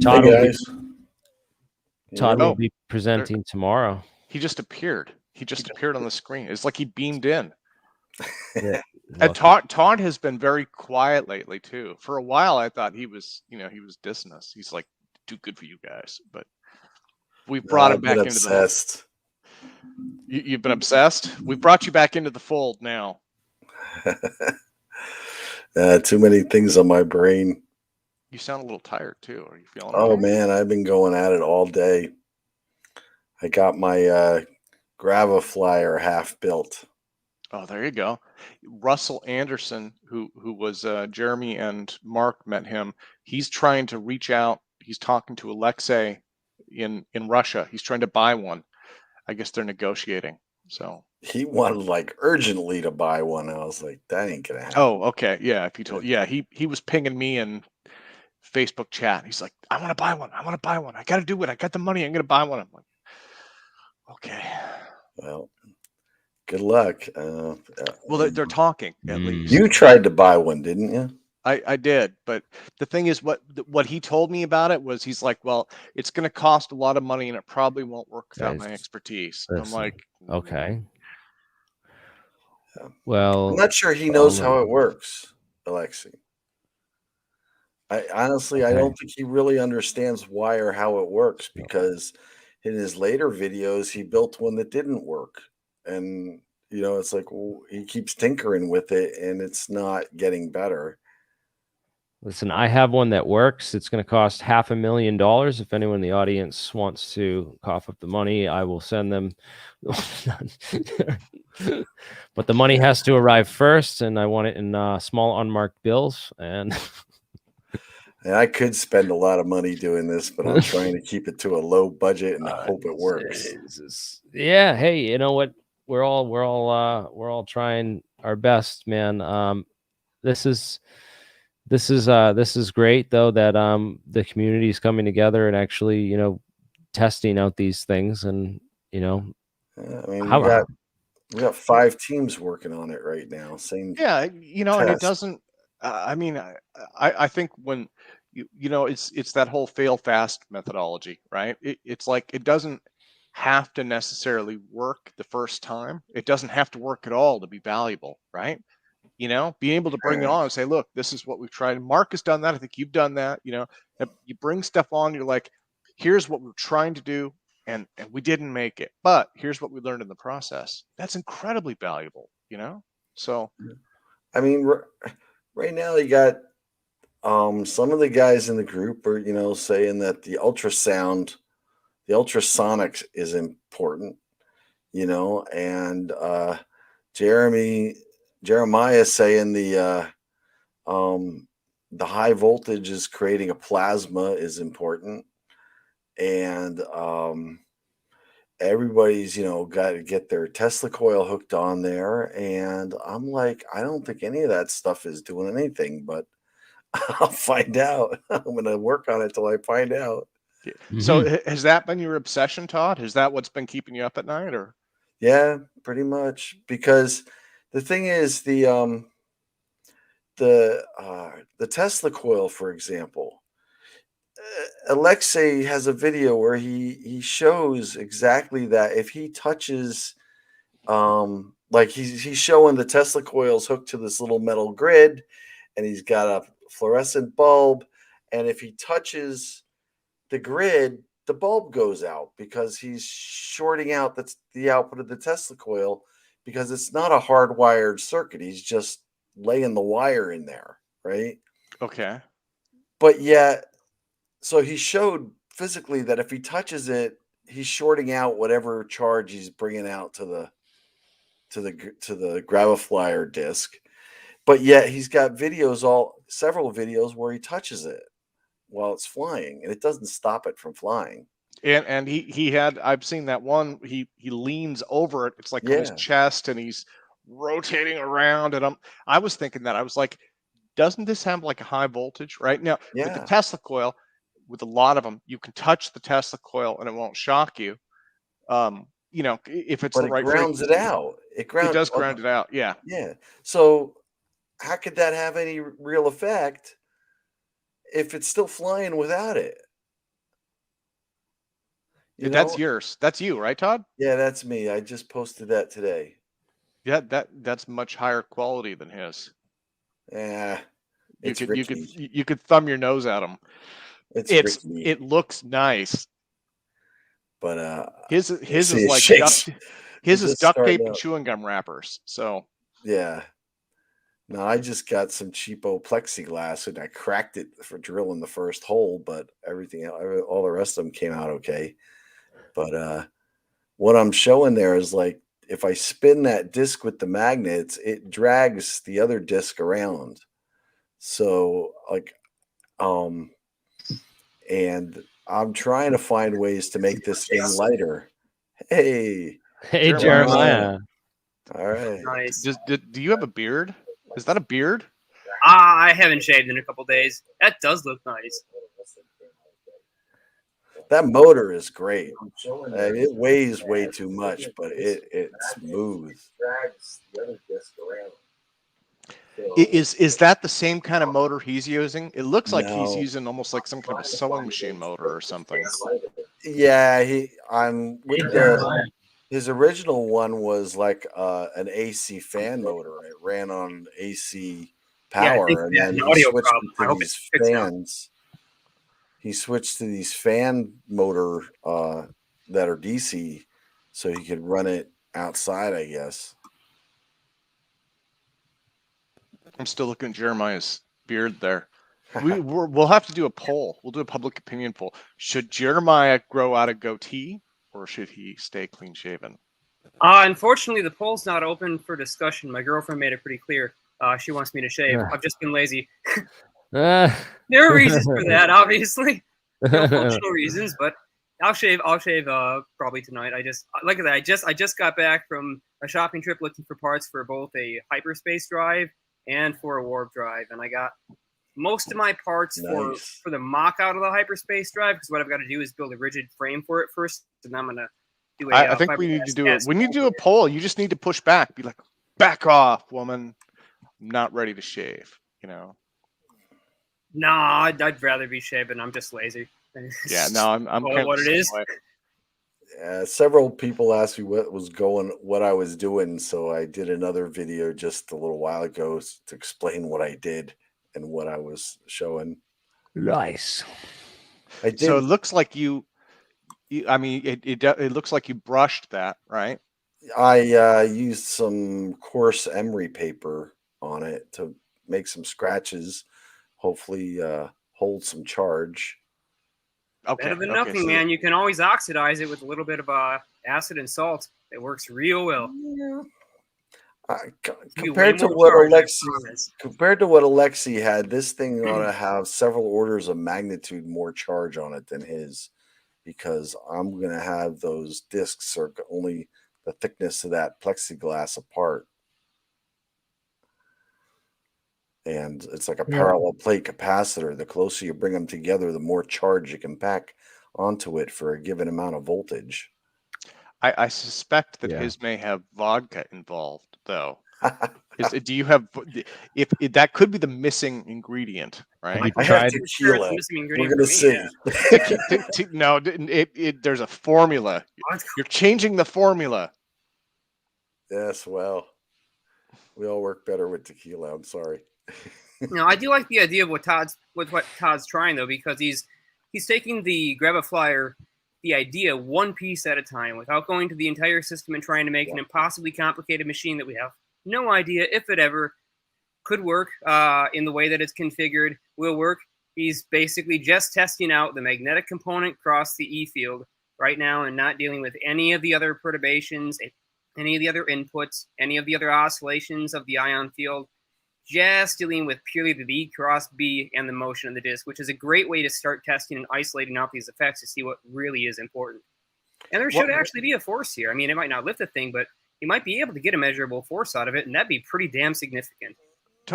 Todd, Hey guys. Todd Oh, will be presenting tomorrow. he just appeared. He just appeared on the screen. It's like he beamed in. Yeah. And Todd has been very quiet lately too. For a while, I thought he was dissing us. He's like, too good for you guys. But we brought him back into obsessed. You've been obsessed? We brought you back into the fold now. Too many things on my brain. You sound a little tired too. Are you feeling Oh okay? man, I've been going at it all day. I got my Graviflyer half built. Oh, there you go. Russell Anderson, who was Jeremy and Mark met him. He's trying to reach out. He's talking to Alexei in Russia. He's trying to buy one. I guess they're negotiating. So He wanted like urgently to buy one. I was like, that ain't gonna happen. oh, okay. Yeah, if you told he was pinging me in Facebook chat. He's like, I want to buy one. I want to buy one. I gotta do it. I got the money. I'm gonna buy one. I'm like, okay. Well, good luck. Well, they're talking at least. You tried to buy one, didn't you? I did, but the thing is, what he told me about it was, he's like, well, it's going to cost a lot of money, and it probably won't work without my expertise. I'm like, okay. Well, I'm not sure he knows how it works, Alexei. I honestly, I don't think he really understands why or how it works, because in his later videos, he built one that didn't work. And, it's like, well, he keeps tinkering with it and it's not getting better. Listen, I have one that works. It's going to cost $500,000. If anyone in the audience wants to cough up the money, I will send them. But the money has to arrive first, and I want it in small unmarked bills. And I could spend a lot of money doing this, but I'm trying to keep it to a low budget and hope it works. Yeah. Hey, you know what? We're all trying our best, man. This is great though, that the community is coming together and actually, testing out these things. And I mean, we got 5 teams working on it right now. Same. Yeah, and it doesn't. I mean, I think when it's that whole fail fast methodology, right? It's like, it doesn't have to necessarily work the first time. It doesn't have to work at all to be valuable, right? Being able to bring it on and say, look, this is what we've tried. Mark has done that. I think you've done that. You bring stuff on, you're like, here's what we're trying to do, and we didn't make it, but here's what we learned in the process. That's incredibly valuable, So, I mean, right now you got some of the guys in the group are, saying that the ultrasonics is important, and Jeremiah saying the high voltage is creating a plasma is important, and everybody's got to get their Tesla coil hooked on there, and I'm like, I don't think any of that stuff is doing anything, but I'll find out. I'm gonna work on it till I find out. So Mhm. has that been your obsession, Todd? Is that what's been keeping you up at night, or? Yeah, pretty much. Because the thing is, the Tesla coil, for example, Alexei has a video where he shows exactly that if he touches, like he's showing the Tesla coils hooked to this little metal grid, and he's got a fluorescent bulb, and if he touches the grid, the bulb goes out because he's shorting out the output of the Tesla coil, because it's not a hardwired circuit. He's just laying the wire in there, right? Okay. But yet, so he showed physically that if he touches it, he's shorting out whatever charge he's bringing out to the graviflyer disk. But yet he's got several videos where he touches it while it's flying, and it doesn't stop it from flying. And he had, I've seen that one, he leans over it, it's like on his Yeah. chest, and he's rotating around, and I was thinking that, I was like, doesn't this have like a high voltage right now? With the Yeah. Tesla coil, with a lot of them, you can touch the Tesla coil and it won't shock you. You know, if it's But the it right grounds it frequency. out. It does ground it out, yeah. Yeah. So how could that have any real effect if it's still flying without it? You That's know? yours. That's you, right, Todd? Yeah, that's me. I just posted that today. Yeah, that's much higher quality than his. Yeah. You It's could Ricky. you could thumb your nose at him. It's Ricky. It looks nice. But His see, is it like shakes. his is just duct tape starting and up. chewing gum wrappers. So Yeah. No, I just got some cheapo plexiglass and I cracked it for drilling the first hole, but all the rest of them came out okay. But what I'm showing there is like if I spin that disc with the magnets, it drags the other disc around. So like and I'm trying to find ways to make this thing lighter. Hey, Hey, Jeremiah. Jeremiah. all right. Nice. Do you have a beard? Is that a beard? I haven't shaved in a couple days. That does look nice. That motor is great. It weighs way too much, but it's smooth. Is that the same kind of motor he's using? It looks like he's No. using almost like some kind of a sewing machine motor or something. Yeah, his original one was like an AC fan motor. It ran on AC power, and then he switched to these fans. He switched to these fan motor that are DC, so he could run it outside, I guess. I'm still looking at Jeremiah's beard there. We'll have to do a poll. We'll do a public opinion poll. Should Jeremiah grow out a goatee, or should he stay clean shaven? Unfortunately, the poll's not open for discussion. My girlfriend made it pretty clear. She wants me to shave. I've just been lazy. There are reasons for that, obviously. No functional reasons, but I'll shave. Probably tonight. Like I said, I just got back from a shopping trip looking for parts for both a hyperspace drive and for a warp drive, and I got most of my parts for the mock out of the hyperspace drive, because what I've got to do is build a rigid frame for it first, and then I'm gonna do a. I think we need to do it. We need to do a poll. You just need to push back. Be like, back off, woman. I'm not ready to shave. You know. No, I'd rather be shaven. I'm just lazy. Yeah, no, I'm kind of what it is. Several people asked me what I was doing, so I did another video just a little while ago to explain what I did and what I was showing. Nice. So it looks like I mean, it looks like you brushed that, right? I used some coarse emery paper on it to make some scratches. Hopefully, hold some charge. Okay. Better than nothing, so man. You can always oxidize it with a little bit of acid and salt. It works real well. Yeah. Compared to what Alexei had, this thing ought to have several orders of magnitude more charge on it than his, because I'm going to have those discs are only the thickness of that plexiglass apart. And it's like a parallel plate capacitor. The closer you bring them together, the more charge you can pack onto it for a given amount of voltage. I suspect that Yeah. his may have vodka involved, though. Do you have? If that could be the missing ingredient, right? you I have tried- tequila. Missing We're ingredient gonna for me, see. No, there's a formula. You're changing the formula. Yes, well, we all work better with tequila. I'm sorry. No, I do like the idea of what Todd's trying though, because he's taking the grab a flyer, the idea one piece at a time, without going to the entire system and trying to make an impossibly complicated machine that we have no idea if it ever could work in the way that it's configured, will work. He's basically just testing out the magnetic component across the E field right now and not dealing with any of the other perturbations, any of the other inputs, any of the other oscillations of the ion field, just dealing with purely the B cross B and the motion of the disk, which is a great way to start testing and isolating out these effects to see what really is important. And there should actually be a force here. I mean, it might not lift the thing, but you might be able to get a measurable force out of it, and that'd be pretty damn significant.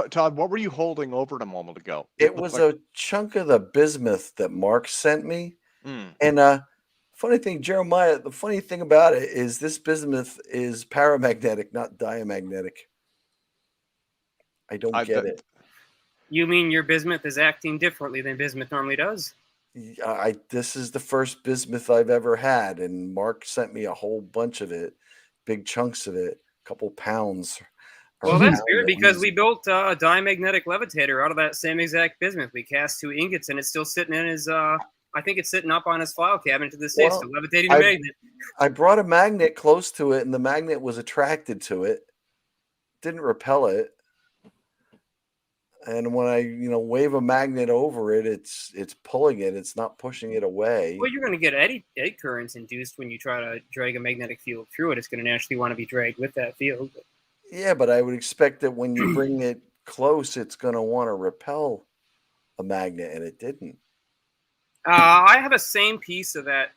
Todd, what were you holding over it a moment ago? It was a chunk of the bismuth that Mark sent me. Mm. And funny thing, Jeremiah, the funny thing about it is this bismuth is paramagnetic, not diamagnetic. I don't get it. You mean your bismuth is acting differently than bismuth normally does? This is the first bismuth I've ever had, and Mark sent me a whole bunch of it, big chunks of it, a couple pounds. Well, that's weird because we built a diamagnetic levitator out of that same exact bismuth. We cast 2 ingots, and it's still sitting in his. I think it's sitting up on his file cabinet to this day, still levitating a magnet. I brought a magnet close to it, and the magnet was attracted to it. Didn't repel it. And when I, wave a magnet over it, it's pulling it. It's not pushing it away. Well, you're going to get eddy currents induced when you try to drag a magnetic field through it. It's going to naturally want to be dragged with that field. Yeah, but I would expect that when you bring it close, it's going to want to repel a magnet, and it didn't. I have a same piece of that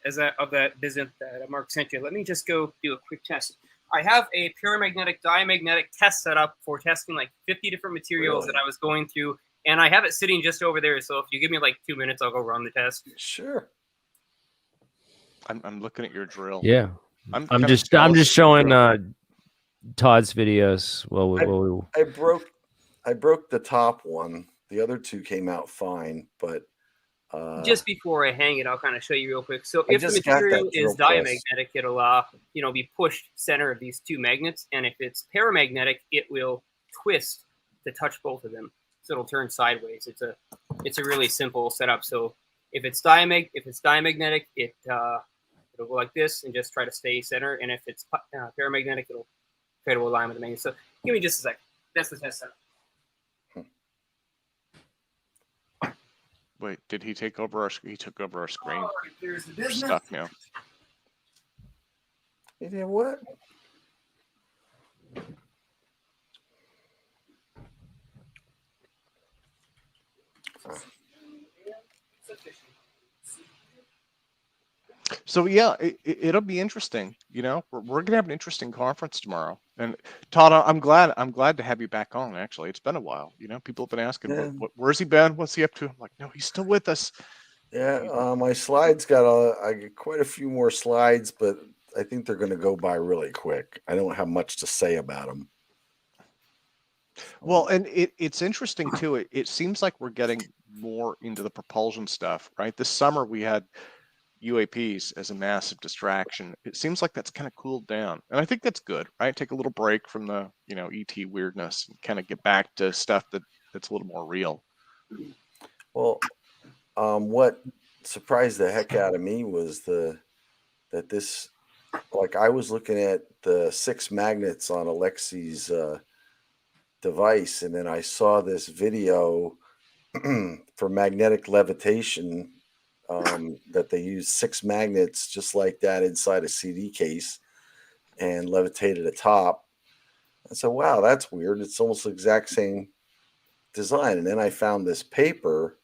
bismuth that Mark sent you. Let me just go do a quick test. I have a paramagnetic diamagnetic test set up for testing like 50 different materials that I was going through, and I have it sitting just over there. So if you give me like 2 minutes, I'll go run the test. Sure. I'm looking at your drill. Yeah, I'm just showing Todd's videos. Well, I broke the top one. The other 2 came out fine, but just before I hang it, I'll kind of show you real quick. So if the material is diamagnetic, it'll be pushed center of these 2 magnets, and if it's paramagnetic, it will twist to touch both of them, so it'll turn sideways. It's a really simple setup. So if it's diamagnetic, it'll go like this and just try to stay center, and if it's paramagnetic, it'll try to align with the magnet. So give me just a second. That's the test setup. Wait, did he take over our? He took over our screen. All right, there's the business. Stuck now. You did what? So yeah, it'll be interesting. We're gonna have an interesting conference tomorrow. And Todd, I'm glad to have you back on. Actually, it's been a while. People have been asking, where's he been? What's he up to? I'm like, no, he's still with us. Yeah, my slides got quite a few more slides, but I think they're going to go by really quick. I don't have much to say about them. Well, and it's interesting too. It seems like we're getting more into the propulsion stuff, right? This summer we had UAPs as a massive distraction. It seems like that's kind of cooled down, and I think that's good, right? Take a little break from the ET weirdness and kind of get back to stuff that's a little more real. Well, what surprised the heck out of me was that this, like, I was looking at the 6 magnets on Alexi's device, and then I saw this video for magnetic levitation. That they use 6 magnets just like that inside a CD case and levitated atop. I said, wow, that's weird. It's almost the exact same design. And then I found this paper,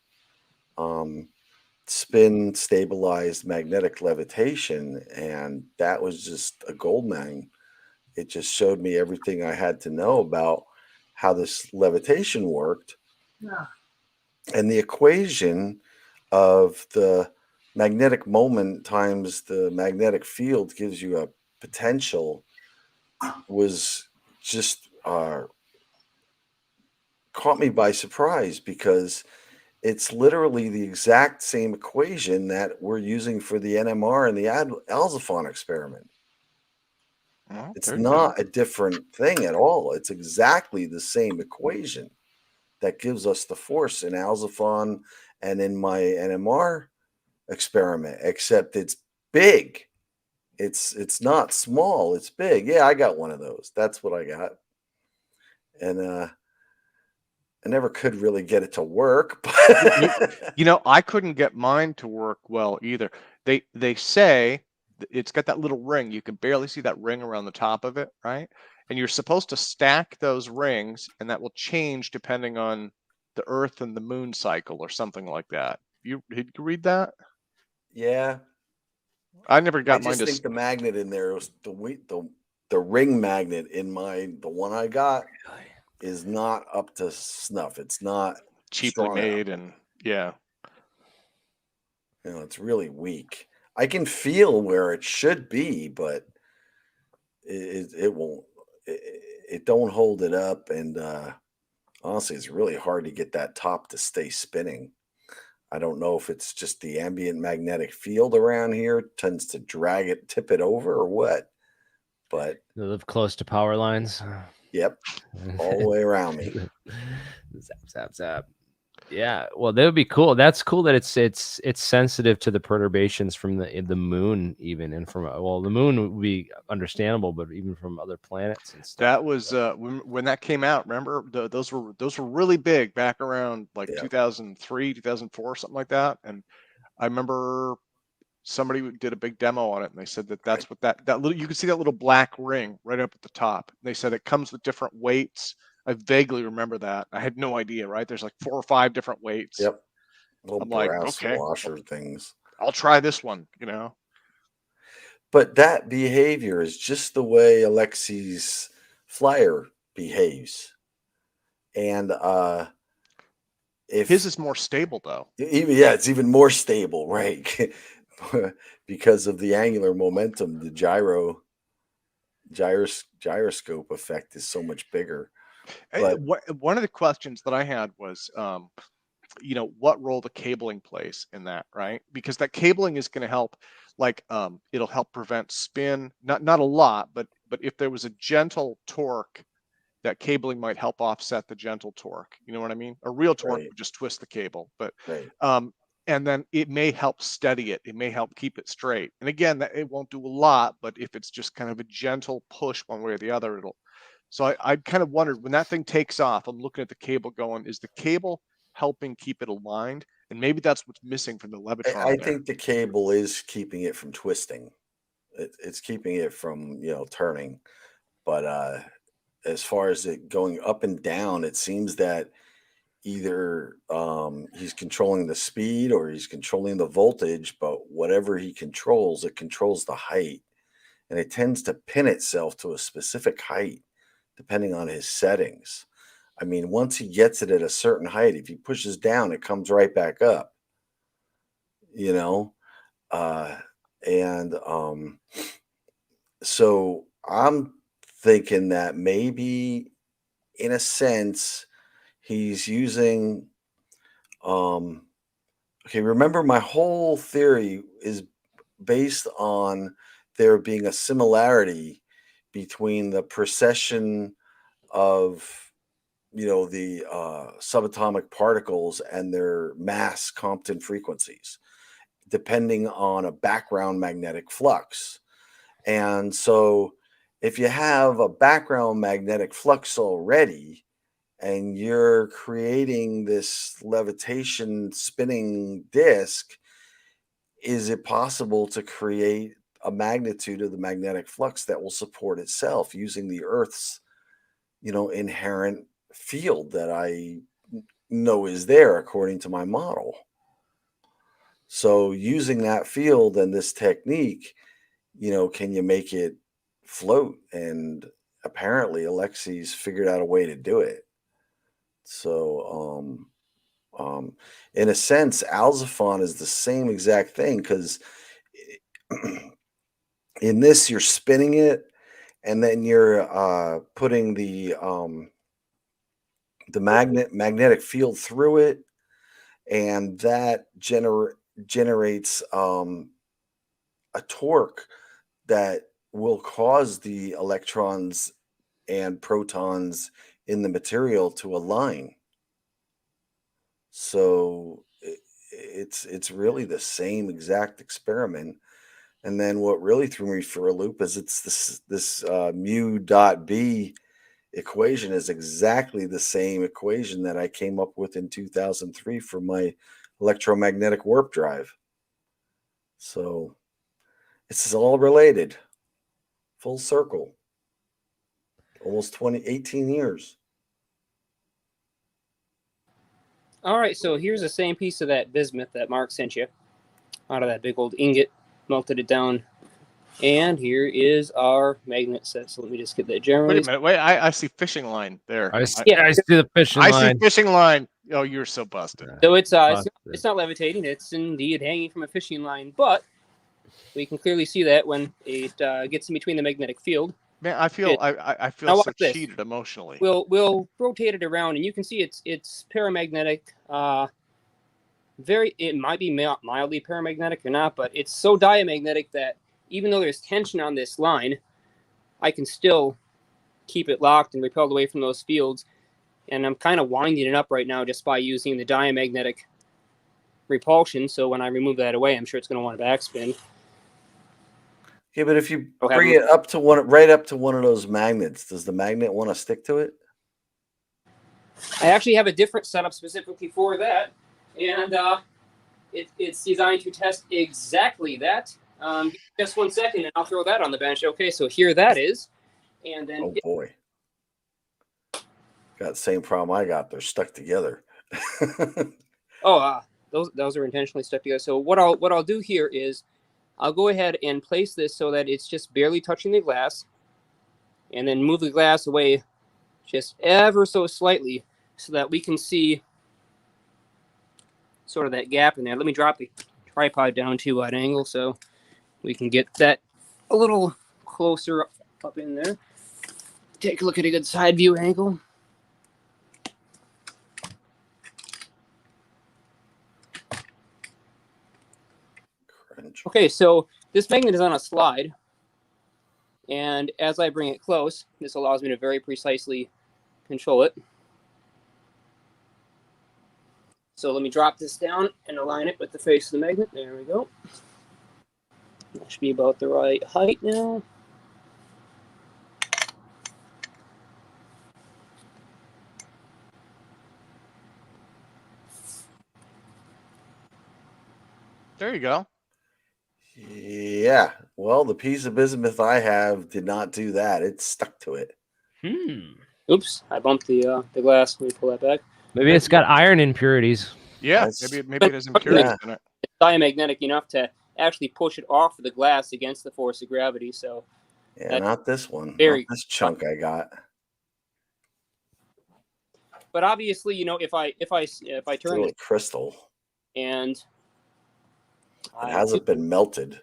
spin stabilized magnetic levitation, and that was just a gold mine. It just showed me everything I had to know about how this levitation worked. Yeah. And the equation of the magnetic moment times the magnetic field gives you a potential was just caught me by surprise, because it's literally the exact same equation that we're using for the NMR and the Alzaphon experiment. Well, It's there you go. not a different thing at all. It's exactly the same equation that gives us the force in Alzaphon and in my NMR experiment, except it's big. It's not small, it's big. Yeah, I got one of those. That's what I got. And I never could really get it to work. You know, I couldn't get mine to work well either. They say it's got that little ring. You can barely see that ring around the top of it, right? And you're supposed to stack those rings, and that will change depending on the Earth and the Moon cycle or something like that. Did you read that? Yeah. I never I got mine just to. think the magnet in there was the ring magnet in the one I got is not up to snuff. It's not Cheaply strong made, enough. and yeah. You know, it's really weak. I can feel where it should be, but it won't. It don't hold it up, and honestly, it's really hard to get that top to stay spinning. I don't know if it's just the ambient magnetic field around here tends to drag it, tip it over, or what. But They live close to power lines. Yep, all the way around me. Zap, zap, zap. Yeah, well, that would be cool. That's cool that it's sensitive to the perturbations from the moon, even, and from the moon would be understandable, but even from other planets and stuff. That was when that came out. Remember, those were really big back around like 2003, 2004, something like that. And I remember somebody did a big demo on it, and they said that's what that little, you can see that little black ring right up at the top. They said it comes with different weights. I vaguely remember that. I had no idea, right? There's like 4 or 5 different weights. Yep. Little I'm like, brass okay, washer things. I'll try this one, you know. But that behavior is just the way Alexei's flyer behaves. And if his is more stable, though. It's even more stable, right? Because of the angular momentum, the gyroscope effect is so much bigger. But one of the questions that I had was, you know, what role the cabling plays in that, right? Because that cabling is going to help, like, it'll help prevent spin, not a lot, but if there was a gentle torque, that cabling might help offset the gentle torque. You know what I mean? A real torque would just twist the cable, but and then it may help steady it. It may help keep it straight. And again, that it won't do a lot, but if it's just kind of a gentle push one way or the other, it'll. So I kind of wondered, when that thing takes off, I'm looking at the cable going, is the cable helping keep it aligned? And maybe that's what's missing from the Levitron. I think the cable is keeping it from twisting. It's keeping it from, you know, turning. But as far as it going up and down, it seems that either he's controlling the speed or he's controlling the voltage, but whatever he controls, it controls the height. And it tends to pin itself to a specific height depending on his settings. I mean, once he gets it at a certain height, if he pushes down, it comes right back up, you know? So I'm thinking that maybe, in a sense, he's using, okay, remember my whole theory is based on there being a similarity between the precession of, you know, the subatomic particles and their mass Compton frequencies, depending on a background magnetic flux. And so if you have a background magnetic flux already, and you're creating this levitation spinning disk, is it possible to create a magnitude of the magnetic flux that will support itself using the Earth's, you know, inherent field that I know is there according to my model? So using that field and this technique, you know, can you make it float? And apparently Alexei's figured out a way to do it. So In a sense, Alzaphon is the same exact thing, because in this you're spinning it, and then you're putting the magnetic field through it, and that generates a torque that will cause the electrons and protons in the material to align. So it's really the same exact experiment. And then what really threw me for a loop is it's this mu dot B equation is exactly the same equation that I came up with in 2003 for my electromagnetic warp drive. So it's all related. Full circle. Almost 18 years. All right, so here's the same piece of that bismuth that Mark sent you out of that big old ingot, melted it down. And here is our magnet set. So let me just get that generally. Wait a minute. Wait, I see fishing line there. I see the fishing line. I see fishing line. Oh, you're so busted. So it's not levitating. It's indeed hanging from a fishing line. But we can clearly see that when it gets in between the magnetic field. Man, I feel so cheated emotionally. We'll rotate it around, and you can see it's paramagnetic. It might be mildly paramagnetic or not, but it's so diamagnetic that even though there's tension on this line, I can still keep it locked and repelled away from those fields. And I'm kind of winding it up right now just by using the diamagnetic repulsion. So when I remove that away, I'm sure it's going to want to backspin. Yeah, but if you bring it up to right up to one of those magnets, does the magnet want to stick to it? I actually have a different setup specifically for that, and it's designed to test exactly that. Just 1 second, and I'll throw that on the bench. Okay, so here that is, and then oh boy, got the same problem I got. They're stuck together. Those are intentionally stuck together. So what I'll do here is I'll go ahead and place this so that it's just barely touching the glass, and then move the glass away just ever so slightly so that we can see sort of that gap in there. Let me drop the tripod down to an angle so we can get that a little closer up in there. Take a look at a good side view angle. Okay, so this magnet is on a slide, and as I bring it close, this allows me to very precisely control it. So let me drop this down and align it with the face of the magnet. There we go. That should be about the right height now. There you go. Yeah. Well, the piece of bismuth I have did not do that. It stuck to it. Oops, I bumped the glass. Let me pull that back. Maybe it's got iron impurities. Yeah, maybe it has impurities in it. It's diamagnetic enough to actually push it off of the glass against the force of gravity. So yeah, not this one. Not this chunk I got. But obviously, you know, if I turn the crystal and it hasn't been melted.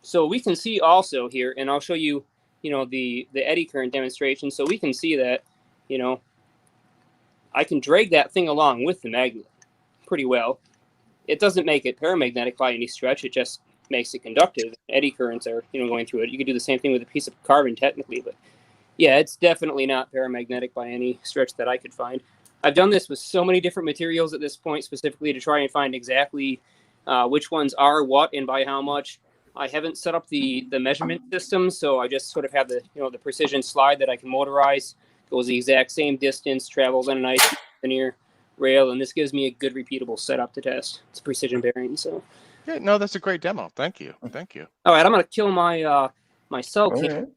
So we can see also here, and I'll show you, you know, the eddy current demonstration. So we can see that, you know, I can drag that thing along with the magnet pretty well. It doesn't make it paramagnetic by any stretch. It just makes it conductive. Eddy currents are, you know, going through it. You could do the same thing with a piece of carbon technically, but yeah, it's definitely not paramagnetic by any stretch that I could find. I've done this with so many different materials at this point, specifically to try and find exactly which ones are what and by how much. I haven't set up the measurement system, so I just sort of have the, you know, the precision slide that I can motorize, goes the exact same distance, travels on a nice linear rail, and this gives me a good repeatable setup to test. It's precision bearing, so. Yeah, no, that's a great demo. Thank you. Thank you. All right, I'm gonna kill my my cell camera.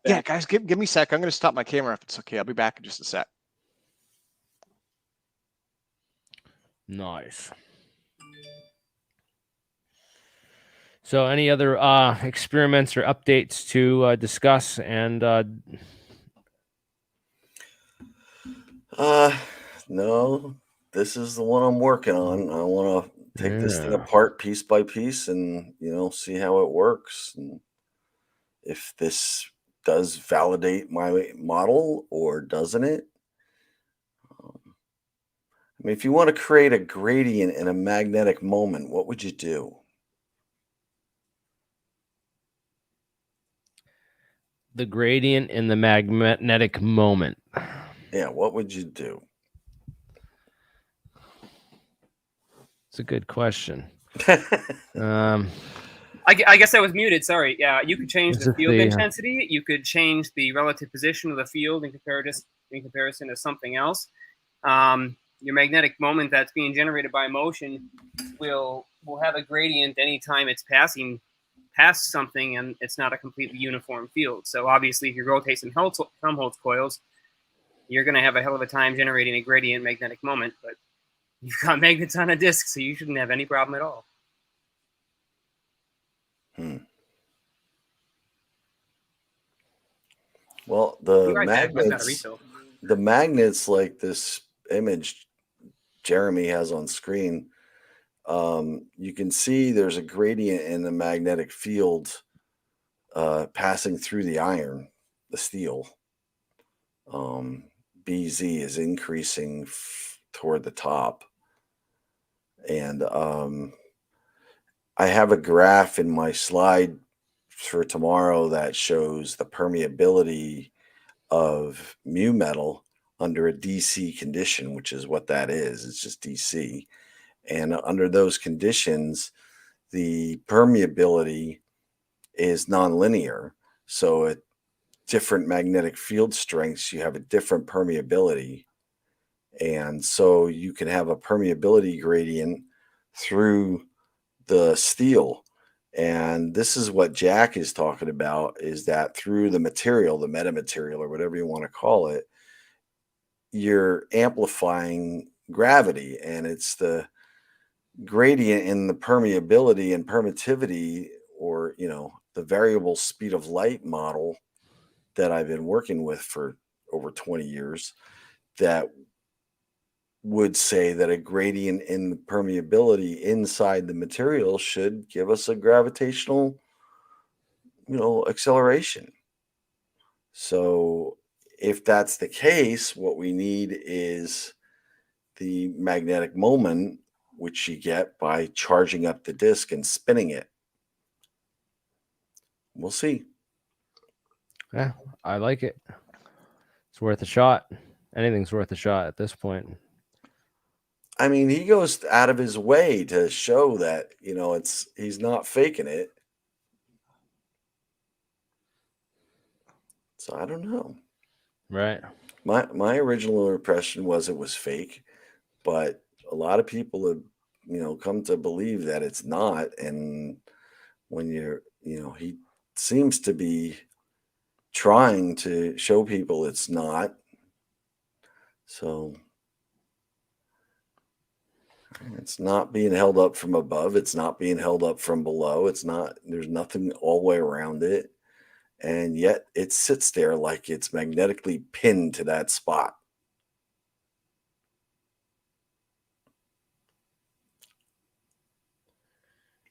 Yeah, guys, give me a sec. I'm gonna stop my camera if it's okay. I'll be back in just a sec. Nice. So any other experiments or updates to discuss? And no, this is the one I'm working on. I want to take this thing apart piece by piece and, see how it works. And if this does validate my model or doesn't it? I mean, if you want to create a gradient in a magnetic moment, what would you do? The gradient in the magnetic moment. Yeah, what would you do? It's a good question. I guess I was muted. Sorry. Yeah, you could change the field intensity. You could change the relative position of the field in comparison to something else. Your magnetic moment that's being generated by motion will have a gradient anytime it's passing past something and it's not a completely uniform field. So obviously, if you rotate some Helmholtz coils, you're going to have a hell of a time generating a gradient magnetic moment. But you've got magnets on a disk, so you shouldn't have any problem at all. Well, the magnets like this image Jeremy has on screen, you can see there's a gradient in the magnetic field passing through the iron, the steel. BZ is increasing toward the top. And I have a graph in my slide for tomorrow that shows the permeability of mu metal under a DC condition, which is what that is. It's just DC. And under those conditions, the permeability is nonlinear. So at different magnetic field strengths, you have a different permeability. And so you can have a permeability gradient through the steel. And this is what Jack is talking about, is that through the material, the metamaterial, or whatever you want to call it, you're amplifying gravity. And it's the gradient in the permeability and permittivity, or, the variable speed of light model that I've been working with for over 20 years, that would say that a gradient in the permeability inside the material should give us a gravitational, acceleration. So if that's the case, what we need is the magnetic moment, which you get by charging up the disk and spinning it. We'll see. Yeah, I like it. It's worth a shot. Anything's worth a shot at this point. I mean, he goes out of his way to show that, he's not faking it. So I don't know. Right. My original impression was it was fake, but a lot of people have, come to believe that it's not. And when he seems to be trying to show people it's not. So it's not being held up from above. It's not being held up from below. There's nothing all the way around it. And yet it sits there like it's magnetically pinned to that spot.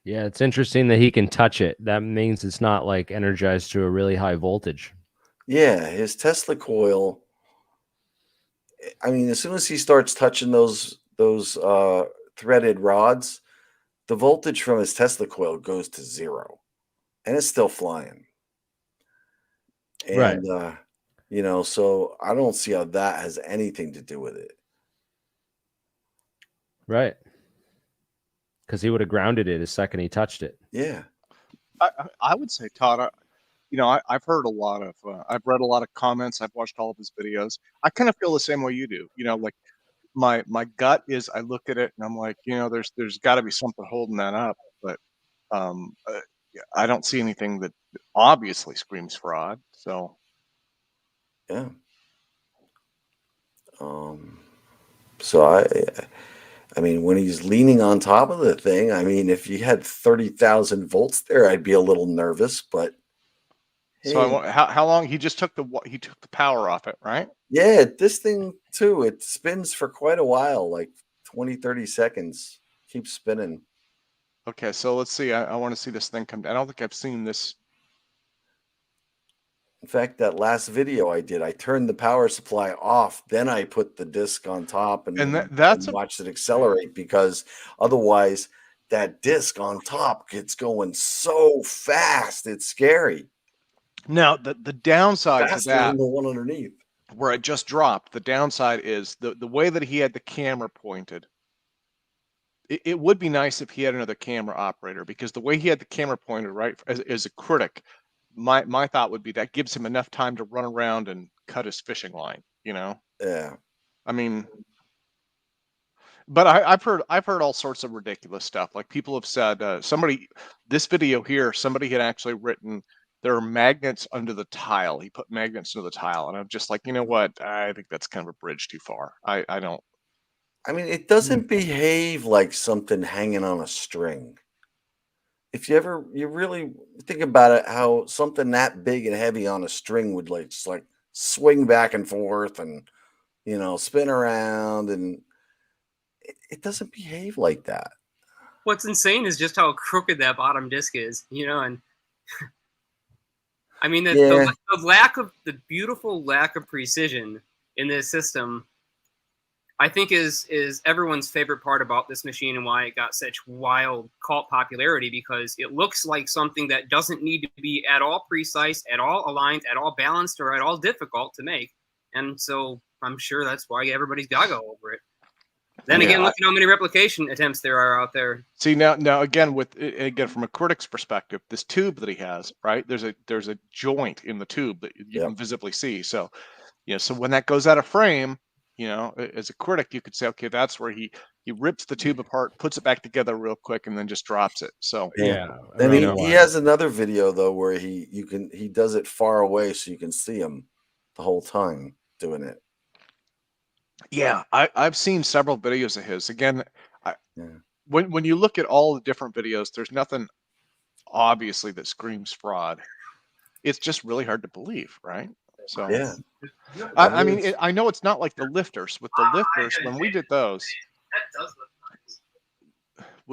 Yeah, it's interesting that he can touch it. That means it's not like energized to a really high voltage. Yeah, his Tesla coil. I mean, as soon as he starts touching those threaded rods, the voltage from his Tesla coil goes to 0, and it's still flying. And, right. So I don't see how that has anything to do with it. Right. Because he would have grounded it the second he touched it. Yeah. I would say, Todd, I've heard a lot of, I've read a lot of comments. I've watched all of his videos. I kind of feel the same way you do. Like my gut is, I look at it and I'm like, there's got to be something holding that up. But I don't see anything that obviously screams fraud. So. Yeah. So I mean, when he's leaning on top of the thing, I mean, if you had 30,000 volts there, I'd be a little nervous, but. Hey. So how long he just took the power off it, right? Yeah, this thing too, it spins for quite a while, like 20, 30 seconds. Keep spinning. Okay, so let's see. I want to see this thing come down. I don't think I've seen this. In fact, that last video I did, I turned the power supply off, then I put the disc on top and watched it accelerate, because otherwise that disc on top gets going so fast. It's scary. Now, the downside to Faster that, than the one underneath, where it just dropped, the downside is the way that he had the camera pointed. It would be nice if he had another camera operator, because the way he had the camera pointed, right, as a critic, my thought would be that gives him enough time to run around and cut his fishing line, you know? Yeah. I mean, but I've heard all sorts of ridiculous stuff. Like, people have said, this video here, somebody had actually written, there are magnets under the tile. He put magnets under the tile. And I'm just like, you know what? I think that's kind of a bridge too far. I don't. I mean, it doesn't behave like something hanging on a string. If you really think about it, how something that big and heavy on a string would just swing back and forth and, you know, spin around, and it doesn't behave like that. What's insane is just how crooked that bottom disc is, you know, and I mean, the beautiful lack of precision in this system, I think is everyone's favorite part about this machine, and why it got such wild cult popularity, because it looks like something that doesn't need to be at all precise, at all aligned, at all balanced, or at all difficult to make. And so I'm sure that's why everybody's gaga over it. Then again, look at how many replication attempts there are out there. See, now again, from a critic's perspective, this tube that he has, right? There's a joint in the tube that you can visibly see. So, you know, so when that goes out of frame, you know, as a critic, you could say, okay, that's where he rips the tube apart, puts it back together real quick, and then just drops it. So yeah. Then he has another video though where he does it far away, so you can see him the whole time doing it. Yeah, I've seen several videos of his. Again, when you look at all the different videos, there's nothing obviously that screams fraud. It's just really hard to believe, right? So yeah, I mean, I know it's not like the lifters. With the lifters, when we did those, that does look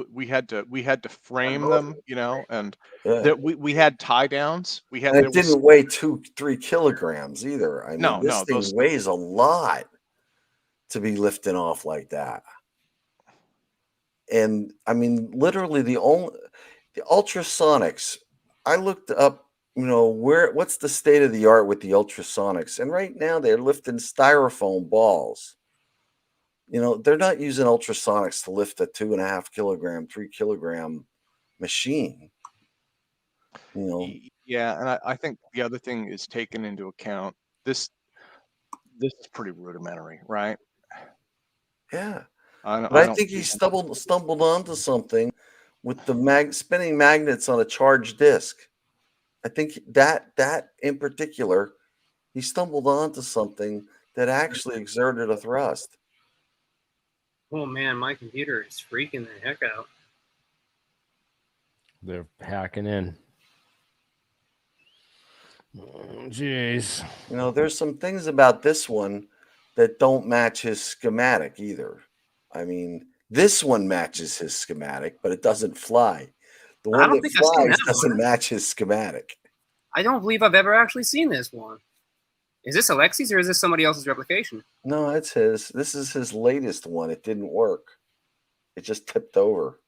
nice. We had to frame them, you know, and we had tie downs. And it didn't weigh 2-3 kilograms either. I mean, this thing weighs a lot to be lifting off like that. And I mean, literally the ultrasonics, I looked up, you know, what's the state of the art with the ultrasonics, and right now they're lifting styrofoam balls. You know, they're not using ultrasonics to lift a 2.5 kilogram, 3 kilogram machine. You know, yeah, and I think the other thing is taken into account. This is pretty rudimentary, right? Yeah, but I think he stumbled onto something with the spinning magnets on a charged disc. I think that in particular, he stumbled onto something that actually exerted a thrust. Oh man, my computer is freaking the heck out. They're hacking in. Jeez. You know, there's some things about this one that don't match his schematic either. I mean, this one matches his schematic, but it doesn't fly. The one that flies doesn't match his schematic. I don't believe I've ever actually seen this one. Is this Alexi's or is this somebody else's replication? No, it's his. This is his latest one. It didn't work. It just tipped over.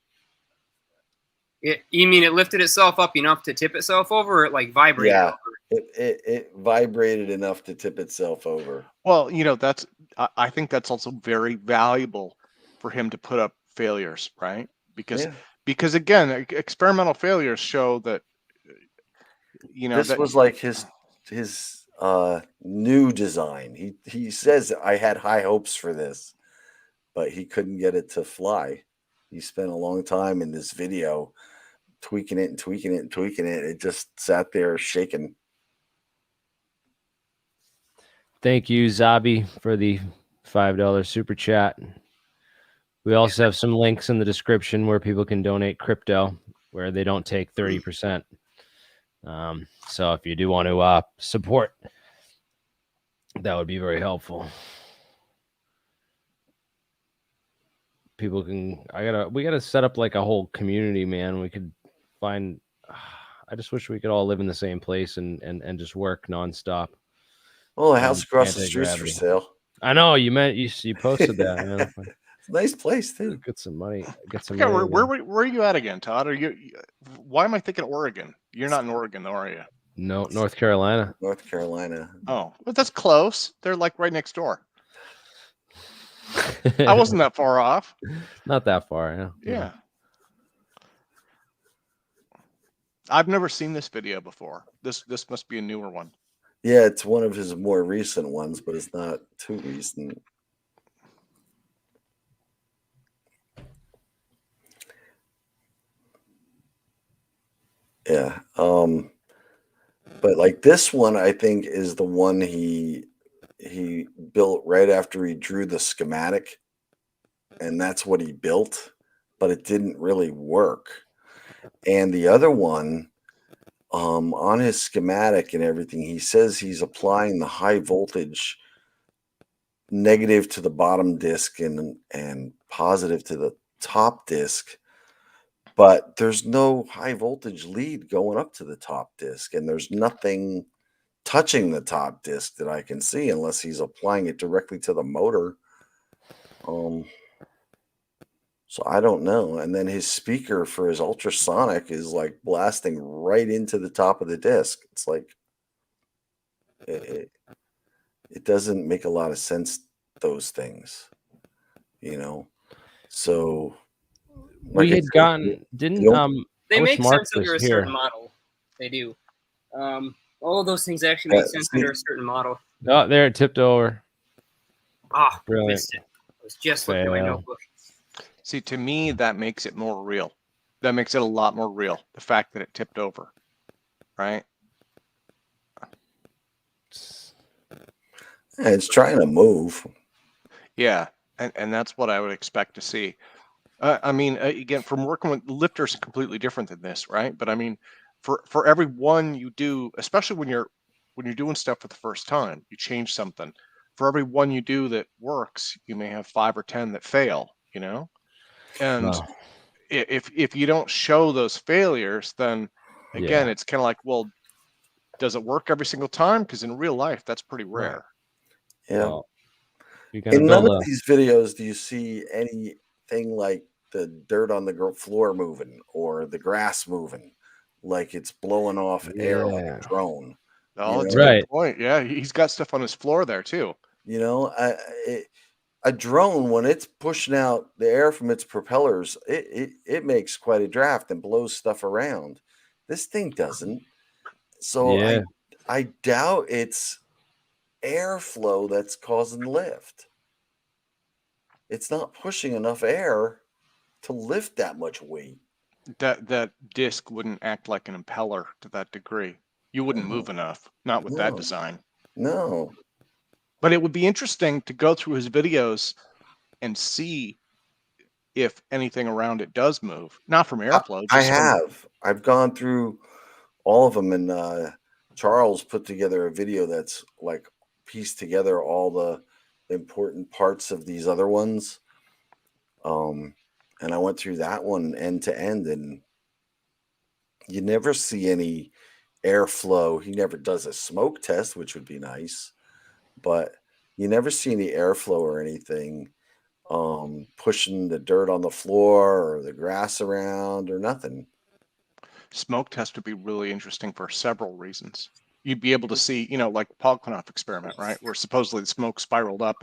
You mean it lifted itself up enough to tip itself over, or it like vibrated? Yeah, it vibrated enough to tip itself over. Well, you know, I think that's also very valuable for him to put up failures, right? Because again, experimental failures show that, you know, this was like his new design. He says, I had high hopes for this, but he couldn't get it to fly. He spent a long time in this video tweaking it and tweaking it and tweaking it. It just sat there shaking. Thank you, Zabi, for the $5 super chat. We also have some links in the description where people can donate crypto, where they don't take 30%. So if you do want to support, that would be very helpful. people can. We gotta set up like a whole community, man. We could find. I just wish we could all live in the same place and just work nonstop. Well, the house across the street's for sale. I know you posted that, man. It's a nice place too. Get some money. Get some. Okay, money where are you at again, Todd? Why am I thinking Oregon? You're not in Oregon, though, are you? No, North Carolina. North Carolina. Oh, well, that's close. They're like right next door. I wasn't that far off. Not that far, yeah. I've never seen this video before. This must be a newer one. Yeah, it's one of his more recent ones, but it's not too recent. Yeah. But like this one, I think is the one he built right after he drew the schematic, and that's what he built, but it didn't really work. And the other one, on his schematic and everything, he says he's applying the high voltage negative to the bottom disk and positive to the top disk, but there's no high voltage lead going up to the top disk, and there's nothing touching the top disk that I can see unless he's applying it directly to the motor. So I don't know. And then his speaker for his ultrasonic is like blasting right into the top of the disk. It's like it doesn't make a lot of sense, those things, So we had gotten they make sense under a certain model. They do. All of those things actually make sense under a certain model. Oh, there it tipped over. Brilliant. Missed it. I was just looking at my notebook. See, to me, that makes it more real. That makes it a lot more real. The fact that it tipped over, right? It's trying to move. Yeah, and that's what I would expect to see. I mean, again, from working with lifters, completely different than this, right? But I mean, for every one you do, especially when you're doing stuff for the first time, you change something. For every one you do that works, you may have 5 or 10 that fail. And if you don't show those failures, then again, it's kind of like, well, does it work every single time? Because in real life, that's pretty rare. Yeah. Well, in none of these videos do you see anything like the dirt on the floor moving or the grass moving, like it's blowing off air like a drone. Oh, that's a good point. Yeah, he's got stuff on his floor there too. A drone, when it's pushing out the air from its propellers, it makes quite a draft and blows stuff around. This thing doesn't. So I doubt it's airflow that's causing lift. It's not pushing enough air to lift that much weight. That disc wouldn't act like an impeller to that degree. You wouldn't move enough, not with that design. No. But it would be interesting to go through his videos and see if anything around it does move. Not from airflow. I've gone through all of them, and Charles put together a video that's like pieced together all the important parts of these other ones. And I went through that one end to end, and you never see any airflow. He never does a smoke test, which would be nice. But you never see any airflow or anything pushing the dirt on the floor or the grass around or nothing. Smoke test would be really interesting for several reasons. You'd be able to see, like Pogkanoff experiment, right? Where supposedly the smoke spiraled up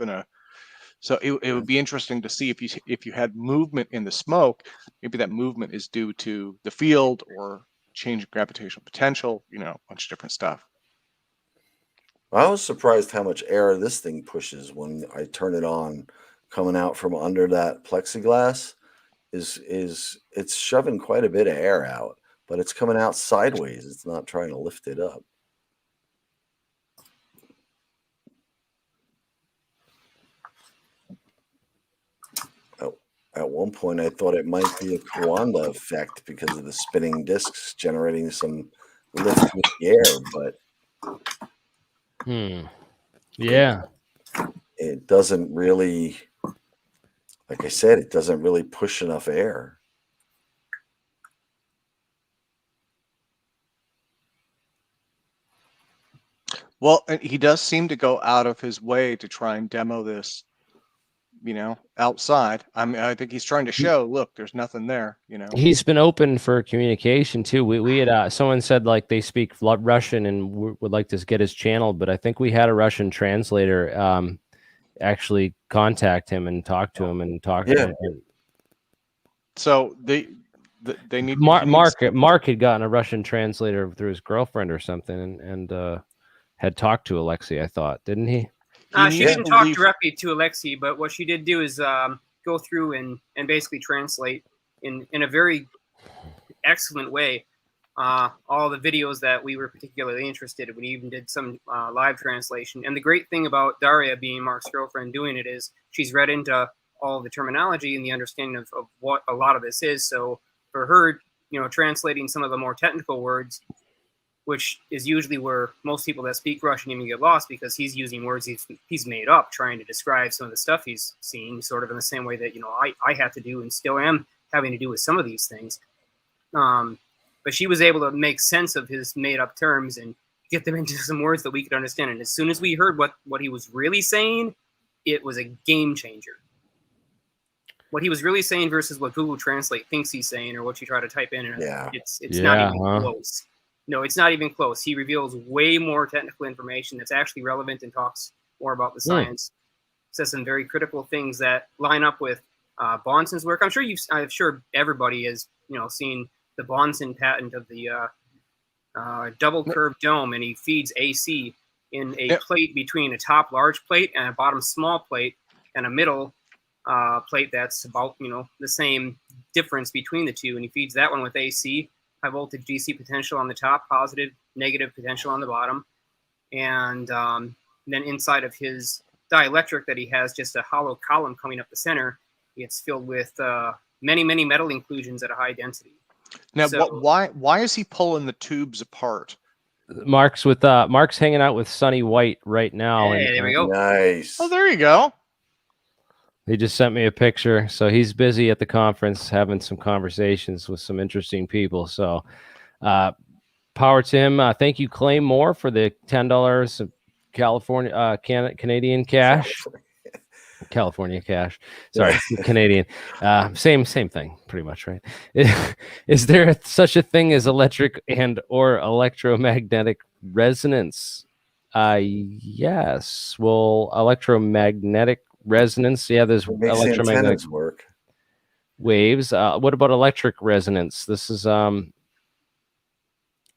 so it would be interesting to see if you had movement in the smoke, maybe that movement is due to the field or change in gravitational potential, a bunch of different stuff. I was surprised how much air this thing pushes when I turn it on. Coming out from under that plexiglass it's shoving quite a bit of air out, but it's coming out sideways. It's not trying to lift it up. At one point, I thought it might be a Kawanda effect because of the spinning discs generating some lift with the air, but yeah, it doesn't really. Like I said, it doesn't really push enough air. Well, and he does seem to go out of his way to try and demo this, you know, outside. I mean, I think he's trying to show, look, there's nothing there, you know. He's been open for communication too. We had someone said like they speak Russian and would like to get his channel, but I think we had a Russian translator actually contact him and talk to him and talk to him. So they need Mark had gotten a Russian translator through his girlfriend or something and had talked to Alexei, I thought, didn't he? She didn't talk directly to Alexei, but what she did do is go through and basically translate in a very excellent way all the videos that we were particularly interested in. We even did some live translation. And the great thing about Daria being Mark's girlfriend doing it is she's read into all the terminology and the understanding of what a lot of this is. So for her, you know, translating some of the more technical words, which is usually where most people that speak Russian even get lost, because he's using words he's made up, trying to describe some of the stuff he's seen, sort of in the same way that, you know, I have to do and still am having to do with some of these things. But she was able to make sense of his made up terms and get them into some words that we could understand. And as soon as we heard what he was really saying, it was a game changer. What he was really saying versus what Google Translate thinks he's saying, or what you try to type in, it's not even close. No, it's not even close. He reveals way more technical information that's actually relevant and talks more about the science. Says some very critical things that line up with Bonson's work. I'm sure everybody has, you know, seen the Bonson patent of the double curved dome, and he feeds AC in a plate between a top large plate and a bottom small plate and a middle plate that's about, you know, the same difference between the two, and he feeds that one with AC. High voltage DC potential on the top, positive, negative potential on the bottom. And then inside of his dielectric that he has just a hollow column coming up the center, it's filled with many, many metal inclusions at a high density. Now, why is he pulling the tubes apart? Mark's hanging out with Sonny White right now. Hey, there we go. Nice. Oh, there you go. He just sent me a picture. So he's busy at the conference having some conversations with some interesting people. So power to him. Thank you, Clay Moore, for the $10 of California Canadian cash. California cash. Sorry, Canadian. Same thing, pretty much, right? Is there such a thing as electric and or electromagnetic resonance? Yes. Well, electromagnetic resonance. Yeah, there's electromagnetic work. Waves. What about electric resonance? This is I don't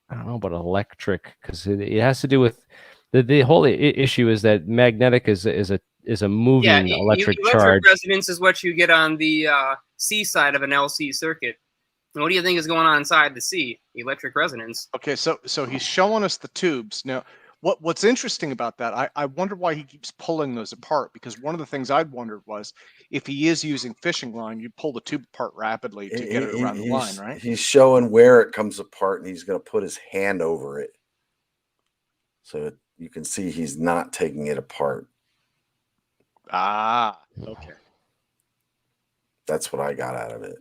know about electric, because it has to do with the whole issue is that magnetic is a moving electric charge. Resonance is what you get on the C side of an LC circuit. And what do you think is going on inside the C? Electric resonance. Okay, so he's showing us the tubes. Now, what's interesting about that, I wonder why he keeps pulling those apart, because one of the things I'd wondered was if he is using fishing line, you pull the tube apart rapidly to get it around the line, right? He's showing where it comes apart, and he's going to put his hand over it. So you can see he's not taking it apart. Ah, okay. That's what I got out of it.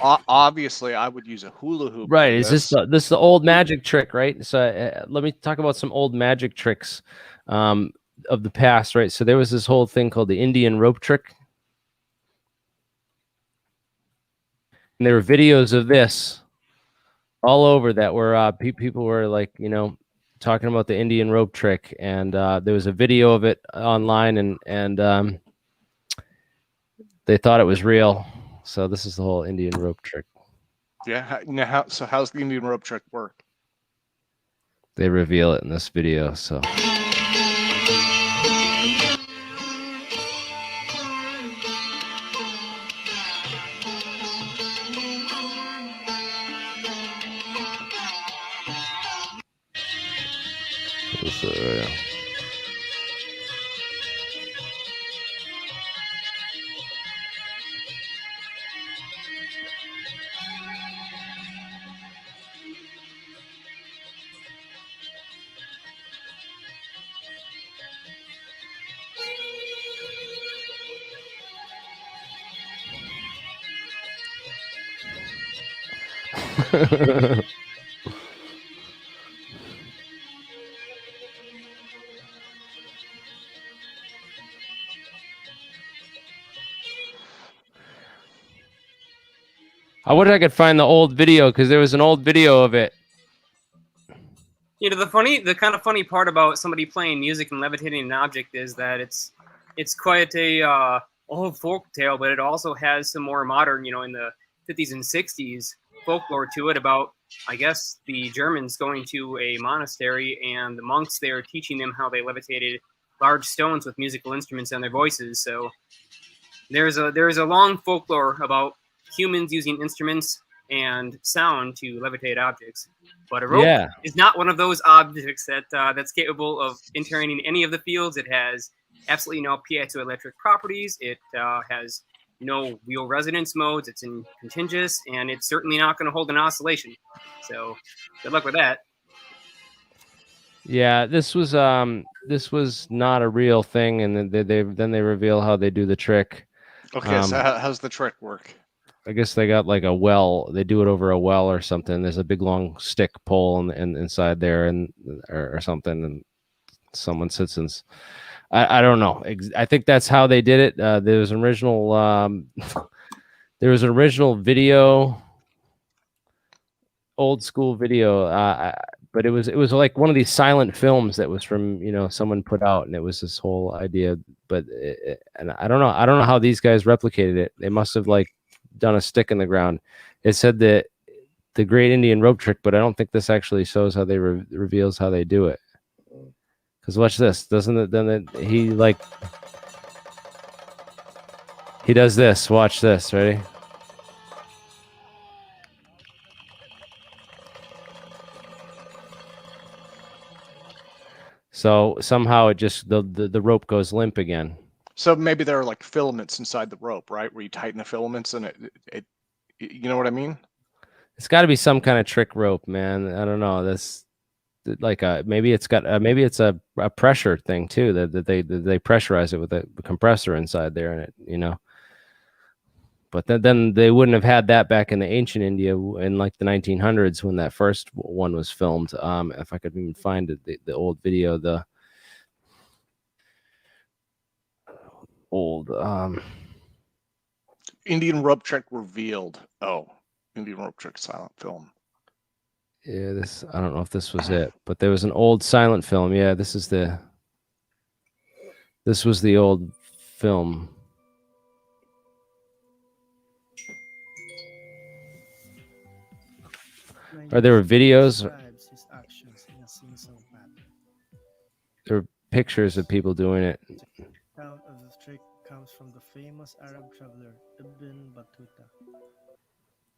Obviously, I would use a hula hoop. Right. Is this the old magic trick, right? So let me talk about some old magic tricks of the past, right? So there was this whole thing called the Indian rope trick. And there were videos of this all over that were people were like, you know, talking about the Indian rope trick, and there was a video of it online, and they thought it was real. So this is the whole Indian rope trick. Yeah. Now, how's the Indian rope trick work? They reveal it in this video. So. I wish I could find the old video because there was an old video of it. You know, the kind of funny part about somebody playing music and levitating an object is that it's quite a old folk tale, but it also has some more modern, you know, in the 50s and 60s folklore to it about, I guess, the Germans going to a monastery and the monks there teaching them how they levitated large stones with musical instruments on their voices. So there's a long folklore about humans using instruments and sound to levitate objects. But a rope is not one of those objects that that's capable of entering in any of the fields. It has absolutely no piezoelectric properties. It has no real resonance modes. It's in contingent, and it's certainly not going to hold an oscillation. So good luck with that. Yeah, this was not a real thing, and then they reveal how they do the trick. Okay, so how's the trick work? I guess they got like a well. They do it over a well or something. There's a big long stick pole and inside there or something, and someone sits in. I don't know. I think that's how they did it. There was an original video, old school video, but it was like one of these silent films that was from, you know, someone put out, and it was this whole idea. But and I don't know how these guys replicated it. They must have like done a stick in the ground. It said that the Great Indian Rope Trick, but I don't think this actually shows how they reveals how they do it. Because watch this, doesn't it? Then he does this. Watch this. Ready? So somehow it just the rope goes limp again. So maybe there are like filaments inside the rope, right? Where you tighten the filaments and it you know what I mean? It's got to be some kind of trick rope, man. I don't know. That's like maybe it's a pressure thing too, that they pressurize it with a compressor inside there, and it, you know. But then they wouldn't have had that back in the ancient India in like the 1900s when that first one was filmed. If I could even find it, the old video, the old Indian Rope Trick revealed. Oh, Indian Rope Trick silent film. Yeah, I don't know if this was it, but there was an old silent film. Yeah, this was the old film. Or there were videos. There were pictures of people doing it. The account of the trick comes from the famous Arab traveler Ibn Battuta.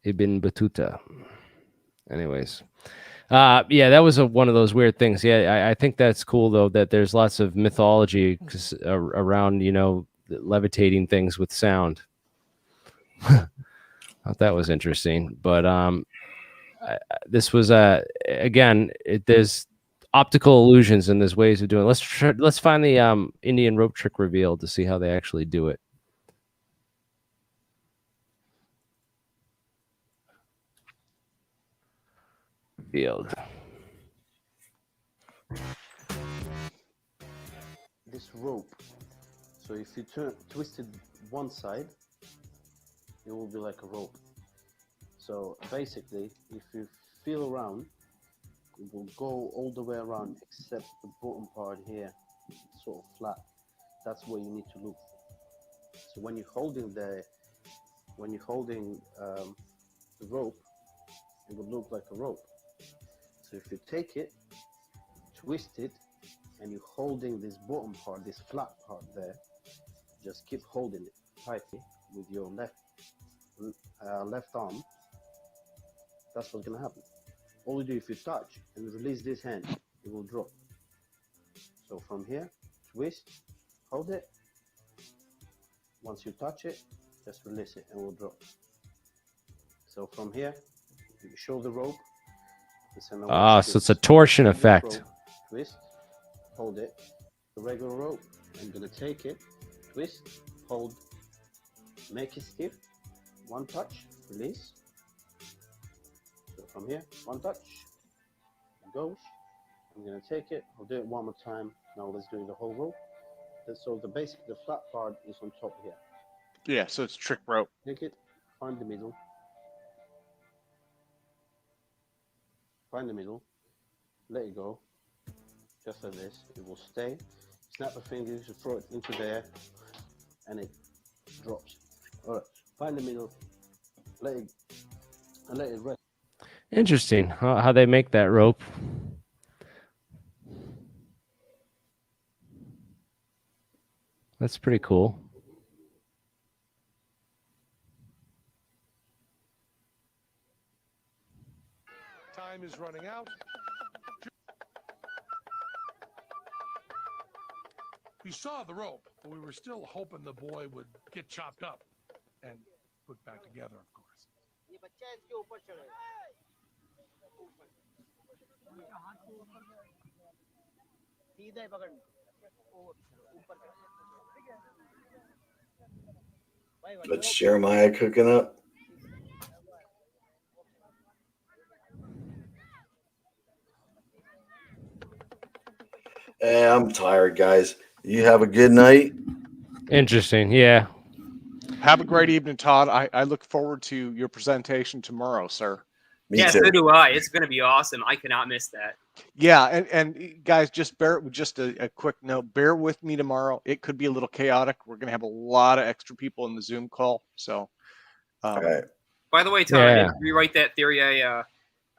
Ibn Battuta. Anyways, yeah, that was one of those weird things. Yeah, I think that's cool though, that there's lots of mythology around, you know, levitating things with sound. Thought that was interesting, but this was again, there's optical illusions and there's ways of doing it. Let's find the Indian rope trick revealed to see how they actually do it. Revealed. This rope, so if you twist it one side, it will be like a rope. So basically, if you feel around, it will go all the way around except the bottom part here, sort of flat. That's what you need to look for. So when you're holding the rope, it will look like a rope. So if you take it, twist it, and you're holding this bottom part, this flat part there, just keep holding it tightly with your left arm. That's what's gonna happen. All you do, if you touch and release this hand, it will drop. So from here, twist, hold it. Once you touch it, just release it and it will drop. So from here, you show the rope. So it's a torsion effect. Rope, twist, hold it. The regular rope, I'm gonna take it, twist, hold, make it stiff. One touch, release. from here, one touch, it goes. I'm gonna take it, I'll do it one more time. Now let's do the whole rope. So the flat part is on top here. Yeah, so it's trick rope. Take it, find the middle. Find the middle, let it go, just like this. It will stay. Snap the fingers, you throw it into there, and it drops. All right, find the middle, let it rest. Interesting how they make that rope. That's pretty cool. Time is running out. We saw the rope, but we were still hoping the boy would get chopped up and put back together, of course. That's Jeremiah cooking up. Hey, I'm tired, guys. You have a good night. Interesting. Yeah. Have a great evening, Todd. I look forward to your presentation tomorrow, sir. Me yeah, too. so do I. It's going to be awesome. I cannot miss that. Yeah, and guys, just a quick note. Bear with me tomorrow. It could be a little chaotic. We're going to have a lot of extra people in the Zoom call. So, all right. By the way, Todd, I did rewrite that theory I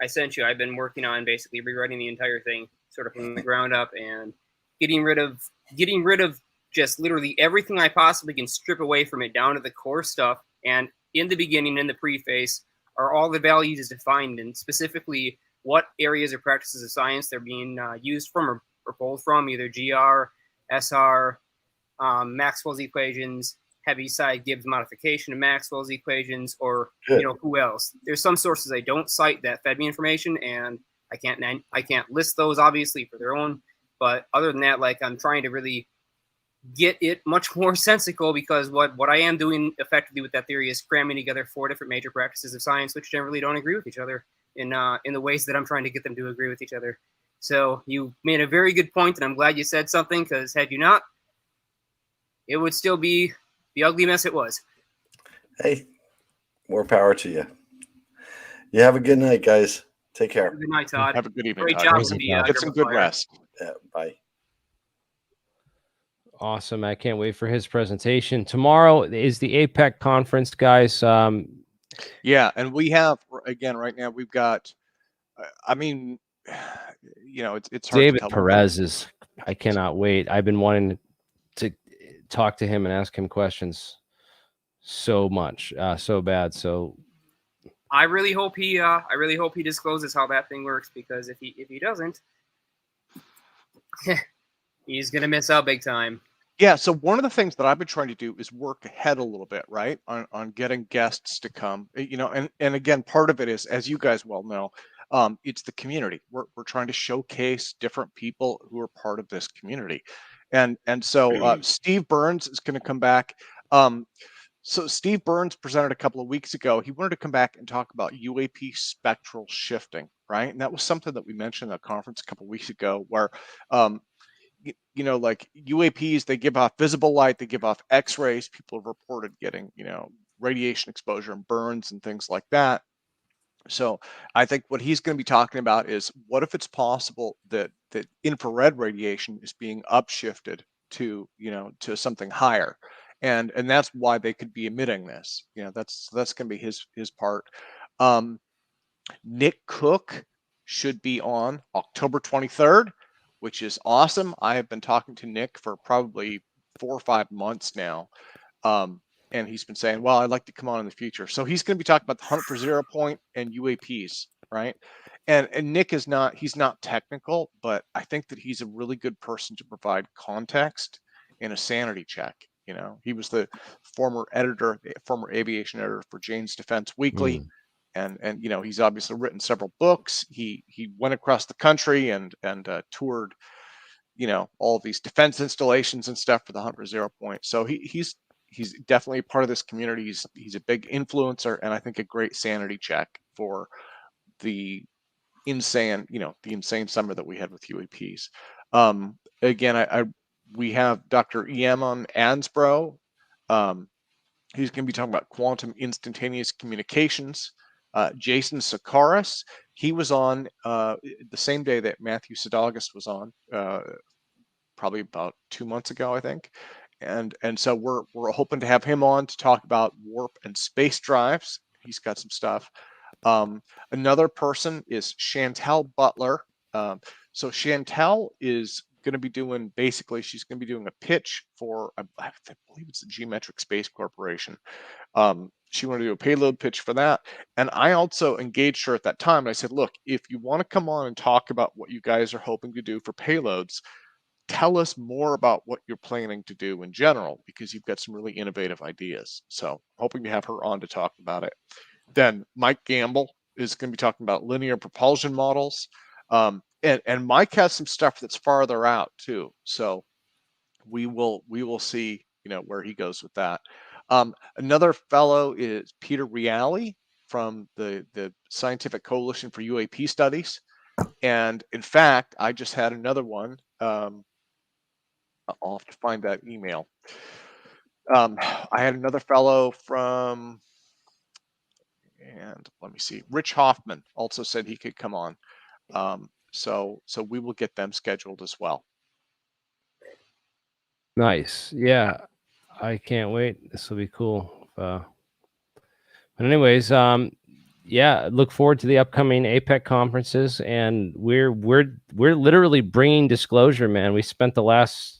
sent you. I've been working on basically rewriting the entire thing, sort of from the ground up, and getting rid of just literally everything I possibly can strip away from it down to the core stuff. And in the beginning, in the preface, are all the values defined, and specifically what areas or practices of science they're being used from or pulled from, either GR, SR, Maxwell's equations, Heaviside-Gibbs modification of Maxwell's equations, or who else. There's some sources I don't cite that fed me information, and I can't list those obviously for their own. But other than that, like, I'm trying to really get it much more sensical, because what I am doing effectively with that theory is cramming together 4 different major practices of science which generally don't agree with each other in the ways that I'm trying to get them to agree with each other. So you made a very good point, and I'm glad you said something, because had you not, it would still be the ugly mess it was. Hey, more power to you. You have a good night, guys. Take care. Good night, Todd. Have a good evening. Great Todd. job. Get some good rest. Yeah, bye. Awesome. I can't wait for his presentation. Tomorrow is the APEC conference, guys. Yeah, and we have, again, right now we've got, I mean, it's hard David to tell. Perez is, I cannot wait. I've been wanting to talk to him and ask him questions so much, so bad. So I really hope he discloses how that thing works, because if he doesn't, he's gonna miss out big time. Yeah, so one of the things that I've been trying to do is work ahead a little bit, right, on getting guests to come, and again, part of it is, as you guys well know, it's the community. We're trying to showcase different people who are part of this community, and so Steve Burns is going to come back. So Steve Burns presented a couple of weeks ago. He wanted to come back and talk about UAP spectral shifting, right? And that was something that we mentioned at a conference a couple of weeks ago, where like UAPs, they give off visible light, they give off X-rays. People have reported getting, radiation exposure and burns and things like that. So I think what he's going to be talking about is, what if it's possible that infrared radiation is being upshifted to, to something higher, and that's why they could be emitting this. That's going to be his part. Nick Cook should be on October 23rd. Which is awesome. I have been talking to Nick for probably 4 or 5 months now. And he's been saying, well, I'd like to come on in the future. So he's going to be talking about the hunt for 0 point and UAPs, right? And Nick he's not technical, but I think that he's a really good person to provide context and a sanity check. He was the former aviation editor for Jane's Defense Weekly. And he's obviously written several books. He went across the country and toured, all these defense installations and stuff for the hunt for 0 point. So he's definitely a part of this community. He's a big influencer, and I think a great sanity check for the insane, the insane summer that we had with UAPs. Again, we have Dr. EM on Ansbro. He's going to be talking about quantum instantaneous communications. Jason Sakaris, he was on the same day that Matthew Sadaugust was on, probably about 2 months ago, I think. And so we're hoping to have him on to talk about warp and space drives. He's got some stuff. Another person is Chantel Butler. So Chantel is going to be doing, basically, she's going to be doing a pitch for, I believe it's the Geometric Space Corporation. She wanted to do a payload pitch for that. And I also engaged her at that time. And I said, look, if you want to come on and talk about what you guys are hoping to do for payloads, tell us more about what you're planning to do in general, because you've got some really innovative ideas. So hoping to have her on to talk about it. Then Mike Gamble is going to be talking about linear propulsion models. And Mike has some stuff that's farther out too. So we will see, where he goes with that. Another fellow is Peter Reale from the Scientific Coalition for UAP Studies. And in fact, I just had another one. I'll have to find that email. I had another fellow from, and let me see, Rich Hoffman also said he could come on. So we will get them scheduled as well. Nice. Yeah, I can't wait. This will be cool. But anyways, yeah, look forward to the upcoming APEC conferences, and we're literally bringing disclosure, man. We spent the last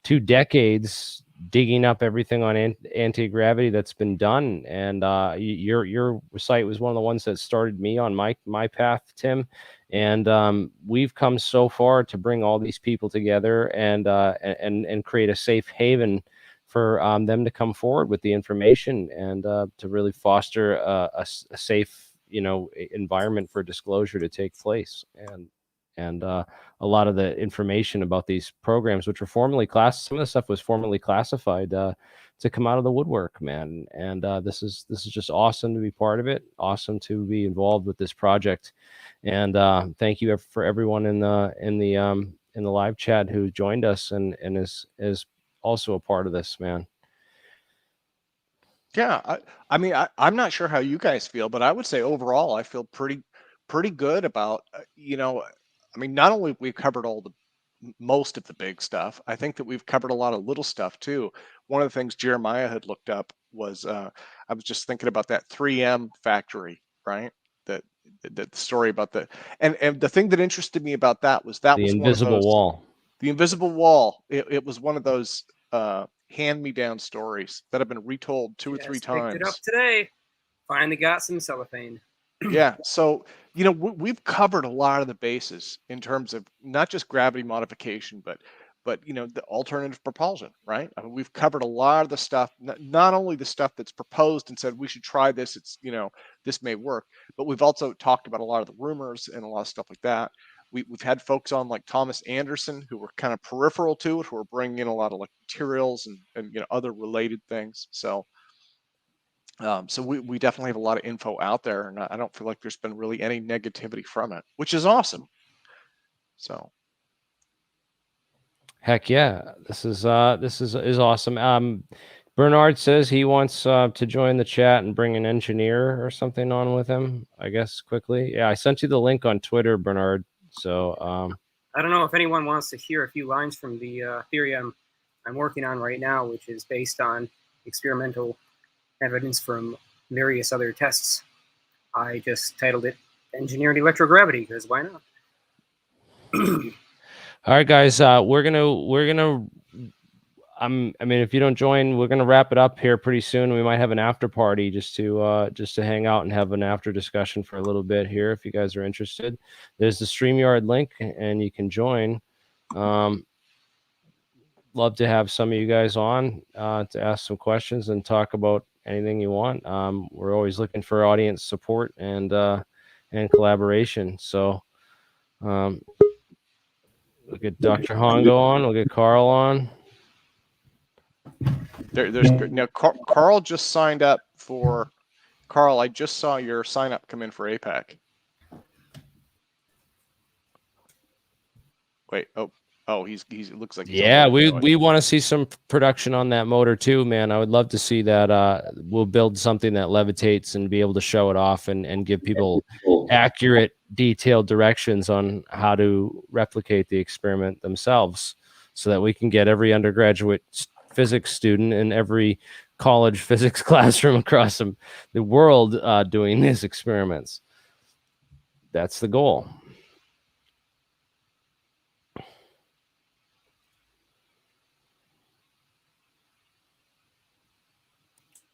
2 decades digging up everything on anti-gravity that's been done, and your site was one of the ones that started me on my path, Tim. And we've come so far to bring all these people together and create a safe haven for them to come forward with the information and to really foster a safe environment for disclosure to take place. And a lot of the information about these programs, which were formerly classified, some of the stuff was formerly classified, to come out of the woodwork, man. And this is just awesome to be part of it. Awesome to be involved with this project. And thank you for everyone in the live chat who joined us and is also a part of this, man. Yeah, I mean, I'm not sure how you guys feel, but I would say overall, I feel pretty good about, I mean, not only we've covered most of the big stuff, I think that we've covered a lot of little stuff too. One of the things Jeremiah had looked up was, I was just thinking about that 3M factory, right? The story about and the thing that interested me about that was the invisible wall. The invisible wall. It was one of those hand-me-down stories that have been retold 2 or 3 times. Picked it up today. Finally got some cellophane. Yeah, so we've covered a lot of the bases in terms of not just gravity modification, but the alternative propulsion, right? I mean, we've covered a lot of the stuff, not only the stuff that's proposed and said we should try this, it's this may work, but we've also talked about a lot of the rumors and a lot of stuff like that. We've had folks on like Thomas Anderson who were kind of peripheral to it, who are bringing in a lot of like materials and other related things. So we definitely have a lot of info out there, and I don't feel like there's been really any negativity from it, which is awesome. So, heck yeah, this is awesome. Bernard says he wants to join the chat and bring an engineer or something on with him, I guess, quickly. Yeah, I sent you the link on Twitter, Bernard. So I don't know if anyone wants to hear a few lines from the theory I'm working on right now, which is based on experimental evidence from various other tests. I just titled it "Engineered Electrogravity" because why not? All right, guys, we're gonna. I mean, if you don't join, we're gonna wrap it up here pretty soon. We might have an after party just to hang out and have an after discussion for a little bit here. If you guys are interested, there's the StreamYard link, and you can join. Love to have some of you guys on to ask some questions and talk about anything you want. We're always looking for audience support and collaboration. So we'll get Dr. Hongo on. We'll get Carl on. There's now Carl just signed up for Carl, I just saw your sign up come in for APEC. Wait, oh, he's it looks like he's Yeah, we want to see some production on that motor too, man. I would love to see that. We'll build something that levitates and be able to show it off and give people accurate, detailed directions on how to replicate the experiment themselves, so that we can get every undergraduate physics student in every college physics classroom across the world doing these experiments. That's the goal.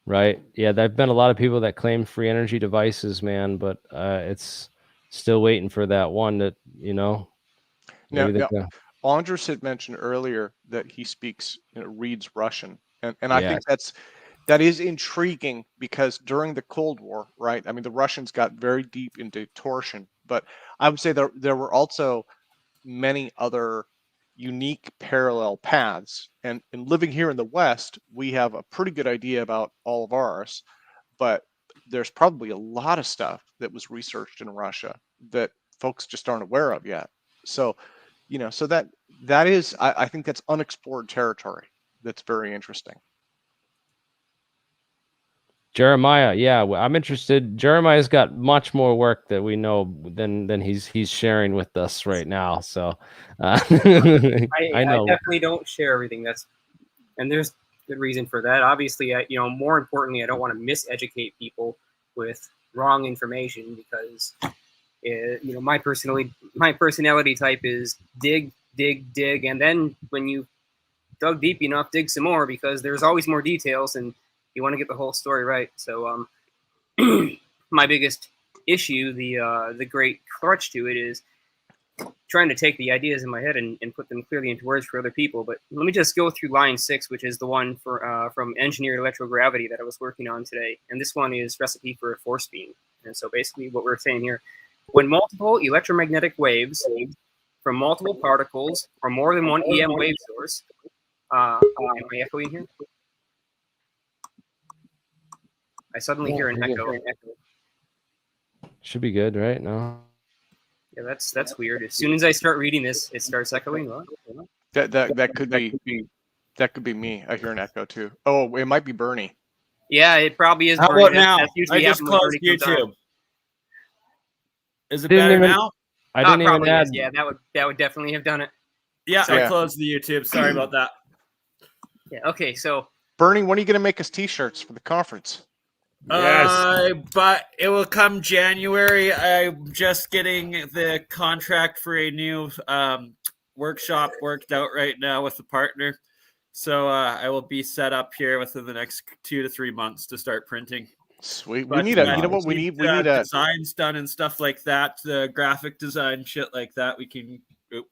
Right. Yeah, there've been a lot of people that claim free energy devices, man, but it's still waiting for that one that, Now, Andres had mentioned earlier that he speaks, reads Russian. And I think that is intriguing, because during the Cold War, right? I mean, the Russians got very deep into torsion, but I would say there were also many other unique parallel paths. And living here in the West, we have a pretty good idea about all of ours, but there's probably a lot of stuff that was researched in Russia that folks just aren't aware of yet. So, so that is, I think that's unexplored territory. That's very interesting. Jeremiah, yeah, I'm interested. Jeremiah's got much more work that we know than he's sharing with us right now. So I know. I definitely don't share everything. And there's good reason for that. Obviously, more importantly, I don't want to miseducate people with wrong information, because my personality type is dig, and then when you dug deep enough, dig some more, because there's always more details and you want to get the whole story right. So my biggest issue, the great crutch to it, is trying to take the ideas in my head and put them clearly into words for other people. But let me just go through line 6, which is the one from engineered electrogravity that I was working on today. And this one is recipe for a force beam. And so basically what we're saying here, when multiple electromagnetic waves from multiple particles or more than one EM wave source, am I echoing here? I suddenly hear an echo. Should be good, right? No. Yeah, that's weird. As soon as I start reading this, it starts echoing. That could be me. I hear an echo too. Oh, it might be Bernie. Yeah, it probably is. How Bernie. about now? I just closed YouTube. Is it better now? I didn't even add. Yeah, that would definitely have done it. Yeah, I closed the YouTube. Sorry about that. Yeah. Okay. So Bernie, when are you going to make us T-shirts for the conference? Yes. But it will come January. I'm just getting the contract for a new workshop worked out right now with a partner. So I will be set up here within the next 2 to 3 months to start printing. Sweet. We need we need designs done and stuff like that. The graphic design shit like that. We can,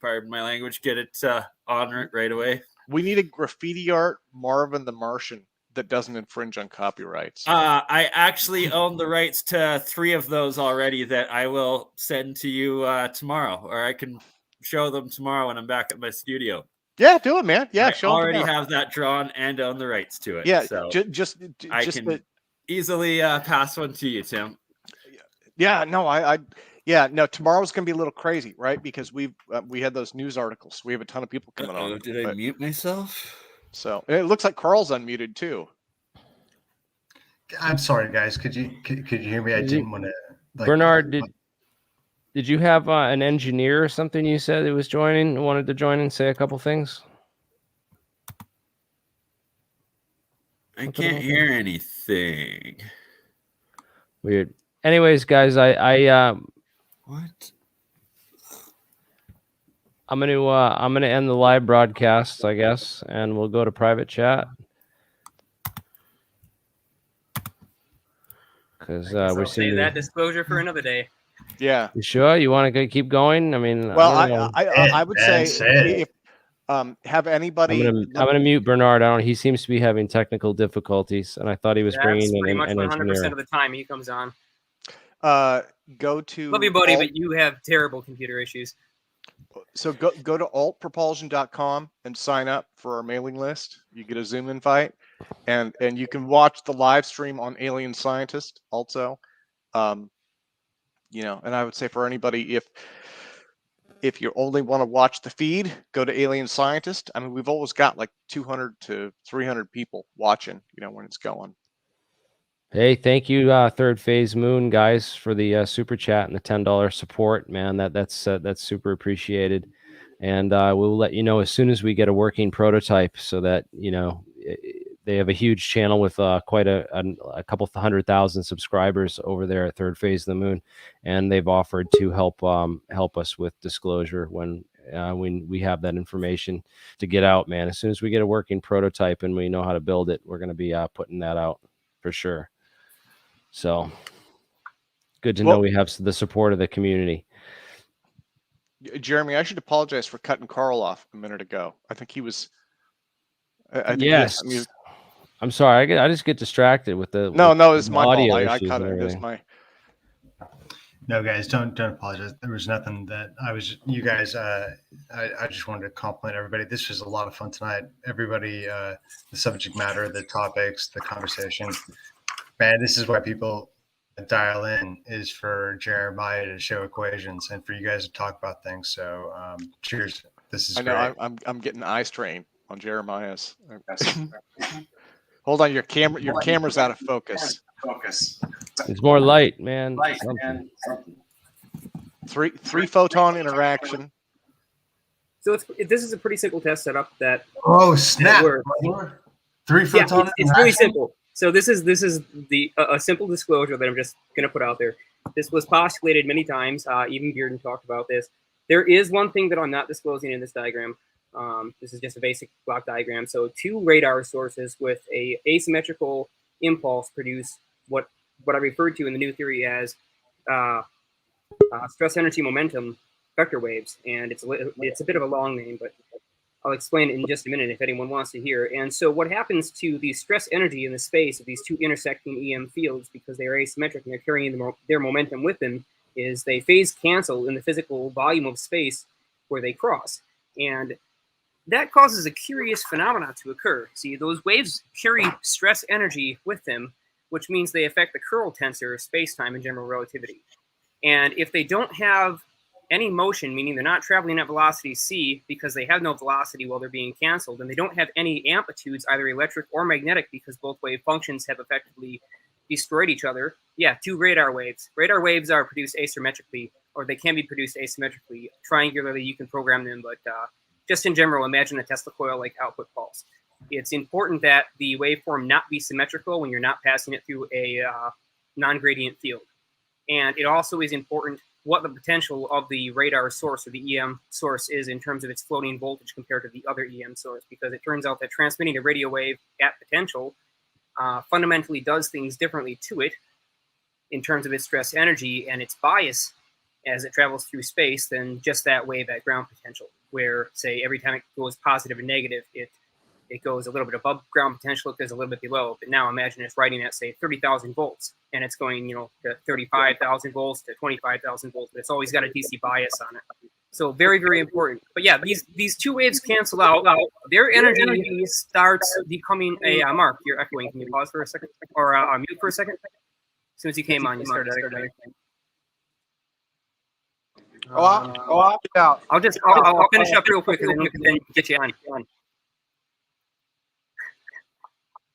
pardon my language, get it on it right away. We need a graffiti art Marvin the Martian that doesn't infringe on copyrights. I actually own the rights to 3 of those already that I will send to you tomorrow, or I can show them tomorrow when I'm back at my studio. Yeah, do it, man. Yeah, I already have that drawn and own the rights to it. Yeah, so I can easily pass one to you, Tim. Yeah, no, no. Tomorrow's gonna be a little crazy, right? Because we had those news articles. We have a ton of people coming on. Did I mute myself? So it looks like Carl's unmuted too. I'm sorry, guys. Could you hear me? I didn't want to. Bernard, did you have an engineer or something you said that was wanted to join and say a couple things? I can't hear anything. Weird. Anyways, guys, what? I'm gonna end the live broadcast, I guess, and we'll go to private chat because we're seeing that disclosure for another day. Yeah. You sure you want to keep going? I mean, well, I would say if have anybody. I'm gonna mute Bernard. He seems to be having technical difficulties, and I thought he was bringing in pretty much an 100% of the time he comes on. Go to. Love you, buddy, but you have terrible computer issues. So go to altpropulsion.com and sign up for our mailing list. You get a Zoom invite, and you can watch the live stream on Alien Scientist also. You know, and I would say for anybody, if you only want to watch the feed, go to Alien Scientist. I mean, we've always got like 200 to 300 people watching, you know, when it's going. Hey, thank you, Third Phase Moon guys, for the super chat and the $10 support, man. That's super appreciated, and we'll let you know as soon as we get a working prototype, so that you know they have a huge channel with quite a couple 100,000 subscribers over there at Third Phase of the Moon, and they've offered to help us with disclosure when we have that information to get out, man. As soon as we get a working prototype and we know how to build it, we're going to be putting that out for sure. So good to know we have the support of the community. Jeremy, I should apologize for cutting Carl off a minute ago. I think he was. I think yes. I'm sorry. I just get distracted with the. No, it's my fault. I cut it. It's my. No, guys, don't apologize. There was nothing that I was. You guys, I just wanted to compliment everybody. This was a lot of fun tonight. Everybody, the subject matter, the topics, the conversation. Man, this is why people dial in, is for Jeremiah to show equations and for you guys to talk about things. So, cheers. This is. I know. I'm getting eye strain on Jeremiah's. Hold on, your camera's out of focus. It's more light, man. Three photon interaction. So this is a pretty simple test setup that. Oh snap! 3 photon. Yeah, it's really simple. So this is a simple disclosure that I'm just going to put out there. This was postulated many times. Even Bearden talked about this. There is one thing that I'm not disclosing in this diagram. This is just a basic block diagram. So 2 radar sources with a asymmetrical impulse produce what I referred to in the new theory as stress energy momentum vector waves. And it's a bit of a long name, but I'll explain it in just a minute if anyone wants to hear. And so what happens to the stress energy in the space of these 2 intersecting EM fields, because they are asymmetric and they're carrying their momentum with them, is they phase cancel in the physical volume of space where they cross. And that causes a curious phenomenon to occur. See, those waves carry stress energy with them, which means they affect the curl tensor of space-time and general relativity. And if they don't have any motion, meaning they're not traveling at velocity c because they have no velocity while they're being canceled, and they don't have any amplitudes, either electric or magnetic, because both wave functions have effectively destroyed each other. Yeah, 2 radar waves. Radar waves are produced asymmetrically, or they can be produced asymmetrically. Triangularly, you can program them, but just in general, imagine a Tesla coil like output pulse. It's important that the waveform not be symmetrical when you're not passing it through a non-gradient field. And it also is important what the potential of the radar source or the EM source is in terms of its floating voltage compared to the other EM source, because it turns out that transmitting a radio wave at potential fundamentally does things differently to it in terms of its stress energy and its bias as it travels through space than just that wave at ground potential, where, say, every time it goes positive and negative, it goes a little bit above ground potential, it goes a little bit below. But now imagine it's riding at, say, 30,000 volts, and it's going, to 35,000 volts to 25,000 volts, but it's always got a DC bias on it. So very, very important. But yeah, these 2 waves cancel out. Their energy starts becoming a Mark, you're echoing. Can you pause for a second? Or mute for a second? As soon as you came on, you started echoing. I'll out. I'll finish up real quick, and then we can get you on.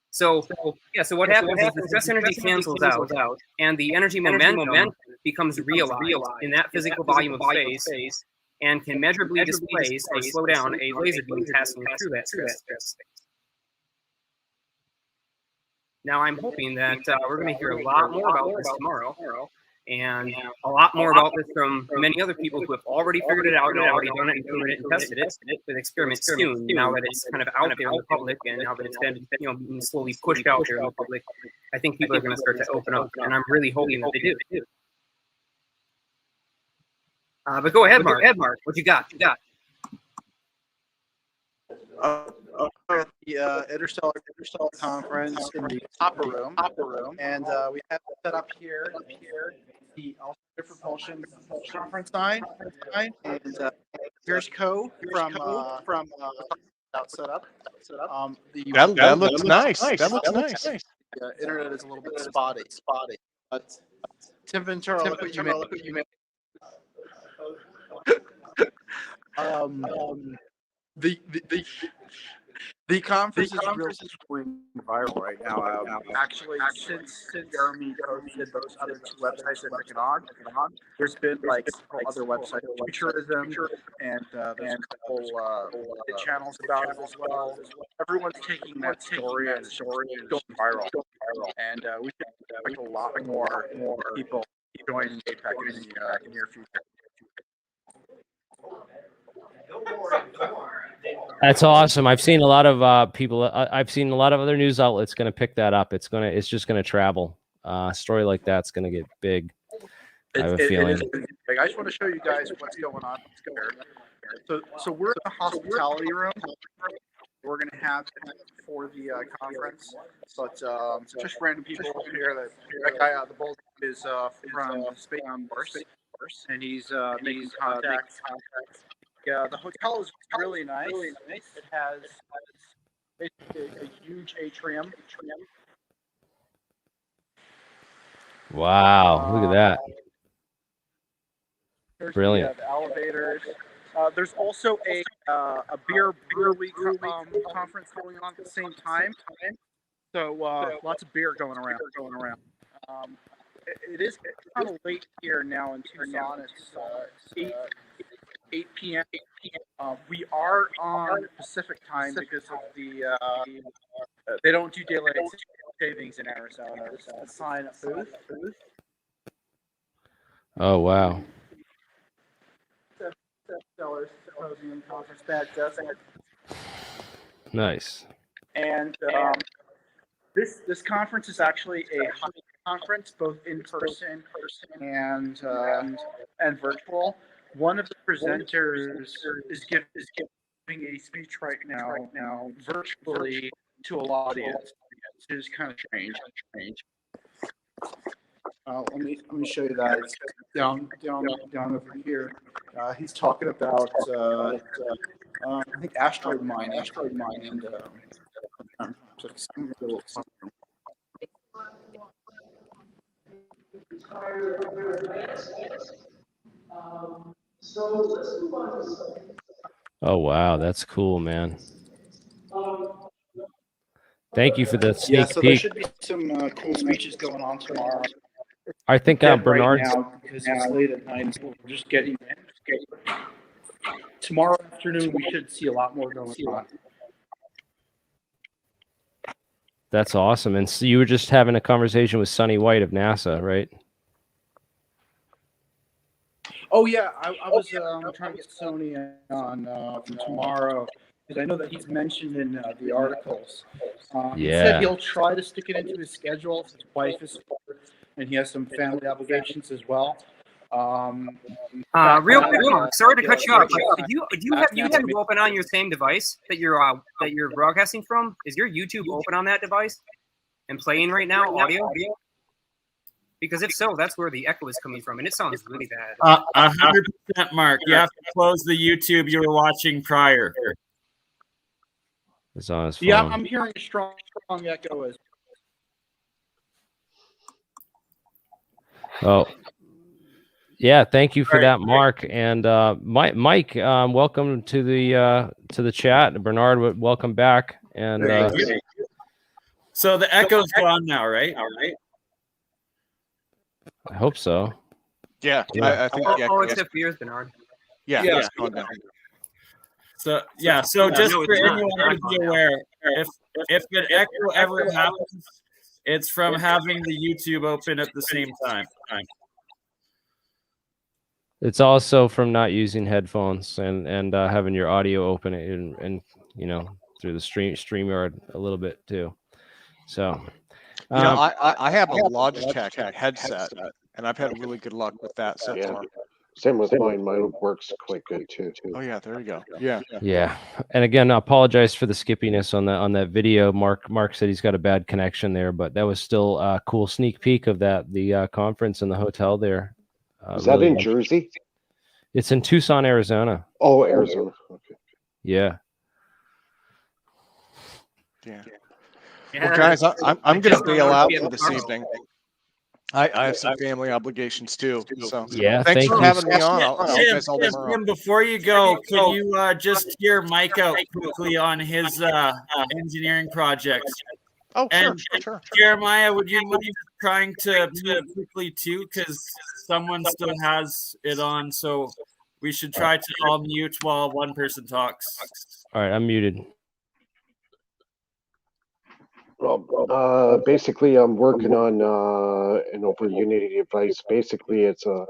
So what happens is the stress energy cancels out, and the energy momentum becomes realized in that physical volume of space, and can measurably displace or slow down a laser beam passing through that stress space. Now I'm hoping that we're going to hear a lot more about this tomorrow, and a lot more about this from many other people who have already figured it out and already done it and proven it and tested it with experiments soon. Now that it's kind of out there in the public, and now that it's been being slowly pushed out there in the public, I think people are going to start to open up, and I'm really hoping that they do. But go ahead, Mark. What you got? At the Interstellar conference in the Hopper room, and we have it set up here. The Alternative Propulsion conference sign, and here's Co from set up. That looks nice. That looks nice. The internet is a little bit spotty. But Tim Ventura, look what you made. The conference is really going viral right now. Actually, since Jeremy posted those other two websites that are on, there's been like other websites, futurism, and there's a couple channels about it as well. Everyone's taking that story and going viral. And we should expect a lot more people joining APEC in the near future. That's awesome. I've seen a lot of people. I've seen a lot of other news outlets going to pick that up. It's just going to travel. A story like that's going to get big. I have a feeling. I just want to show you guys what's going on here. So we're in the hospitality room. We're going to have for the conference, but just random people here. That guy, the bull is from Space Force, and he's making contact. Yeah, the hotel is really nice. It has basically a huge atrium. Wow, look at that. Brilliant. The elevators. There's also a beer week conference going on at the same time. So lots of beer going around. It is kind of late here now in Tucson. It's 8 p.m. We are on Pacific time because of the they don't do daylight savings in Arizona. It's a sign up booth. Oh wow. Symposium conference that does it. Nice. And this conference is actually a hybrid conference, both in person and virtual. One of the presenters is giving a speech right now virtually to a lot of audience. It is kind of strange. Let me show you that. It's down over here. He's talking about I think asteroid mine, and Oh wow, that's cool, man. Thank you for the sneak so peek. there should be some cool speeches going on tomorrow. I think Bernard's. Right now, because it's late at night, so we're just getting in. Tomorrow afternoon, we should see a lot more going on. That's awesome. And so you were just having a conversation with Sonny White of NASA, right? Oh yeah, I was trying to get Sony on for tomorrow because I know that he's mentioned in the articles. He said he'll try to stick it into his schedule. His wife is, and he has some family obligations as well. Real quick, Mark, sorry to cut you off. But do you have YouTube open on your same device that you're broadcasting from? Is your YouTube open on that device and playing right now audio? Because if so, that's where the echo is coming from, and it sounds really bad. 100%, Mark. You have to close the YouTube you were watching prior. It's on his phone. Yeah, I'm hearing a strong echo. Oh, yeah. Thank you for that, Mark. And Mike, welcome to the chat. Bernard, welcome back. And so the echo's gone now, right? All right. I hope so. Yeah. I think. Except for yours, Bernard. Yeah. It's gone down. So just for anyone to be aware, if an echo ever happens, it's from having the YouTube open at the same time. It's also from not using headphones and having your audio open and through the StreamYard a little bit too. So I have a Logitech headset, and I've had really good luck with that so far. Same with mine. Mine works quite good too. Oh yeah, there you go. Yeah. Yeah. And again, I apologize for the skippiness on that video. Mark said he's got a bad connection there, but that was still a cool sneak peek of the conference in the hotel there. Is that in Jersey? It's in Tucson, Arizona. Oh, Arizona. Okay. Yeah. Yeah. Yeah, Well, guys, I'm I going to just bail don't out know for if this tomorrow. evening. I have some family obligations too. So Yeah, thanks thank for you. having me on. I'll see you Tim, guys all Tim, tomorrow. Tim, before you go, can you just hear Mike out quickly on his engineering projects? Oh, And sure. Jeremiah, would you mind trying to mute quickly too? Because someone still has it on, so we should try to all mute while one person talks. All right, I'm muted. Well, basically, I'm working on an open Unity device. Basically, it's a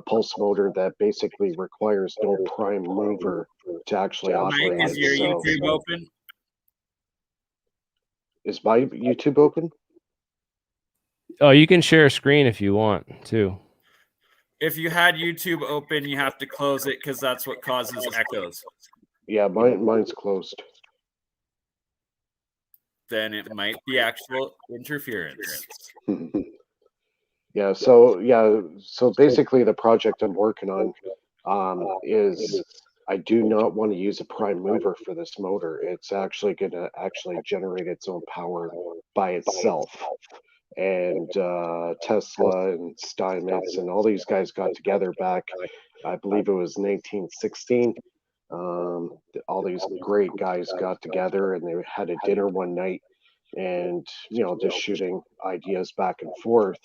pulse motor that basically requires no prime mover to actually Mike, operate is your it. So, YouTube open? is my YouTube open? Oh, you can share a screen if you want too. If you had YouTube open, you have to close it because that's what causes echoes. Yeah, mine's closed. Then it might be actual interference. So basically, the project I'm working on is I do not want to use a prime mover for this motor. It's actually going to generate its own power by itself. And Tesla and Steinmetz and all these guys got together back, I believe it was 1916. All these great guys got together and they had a dinner one night and, just shooting ideas back and forth.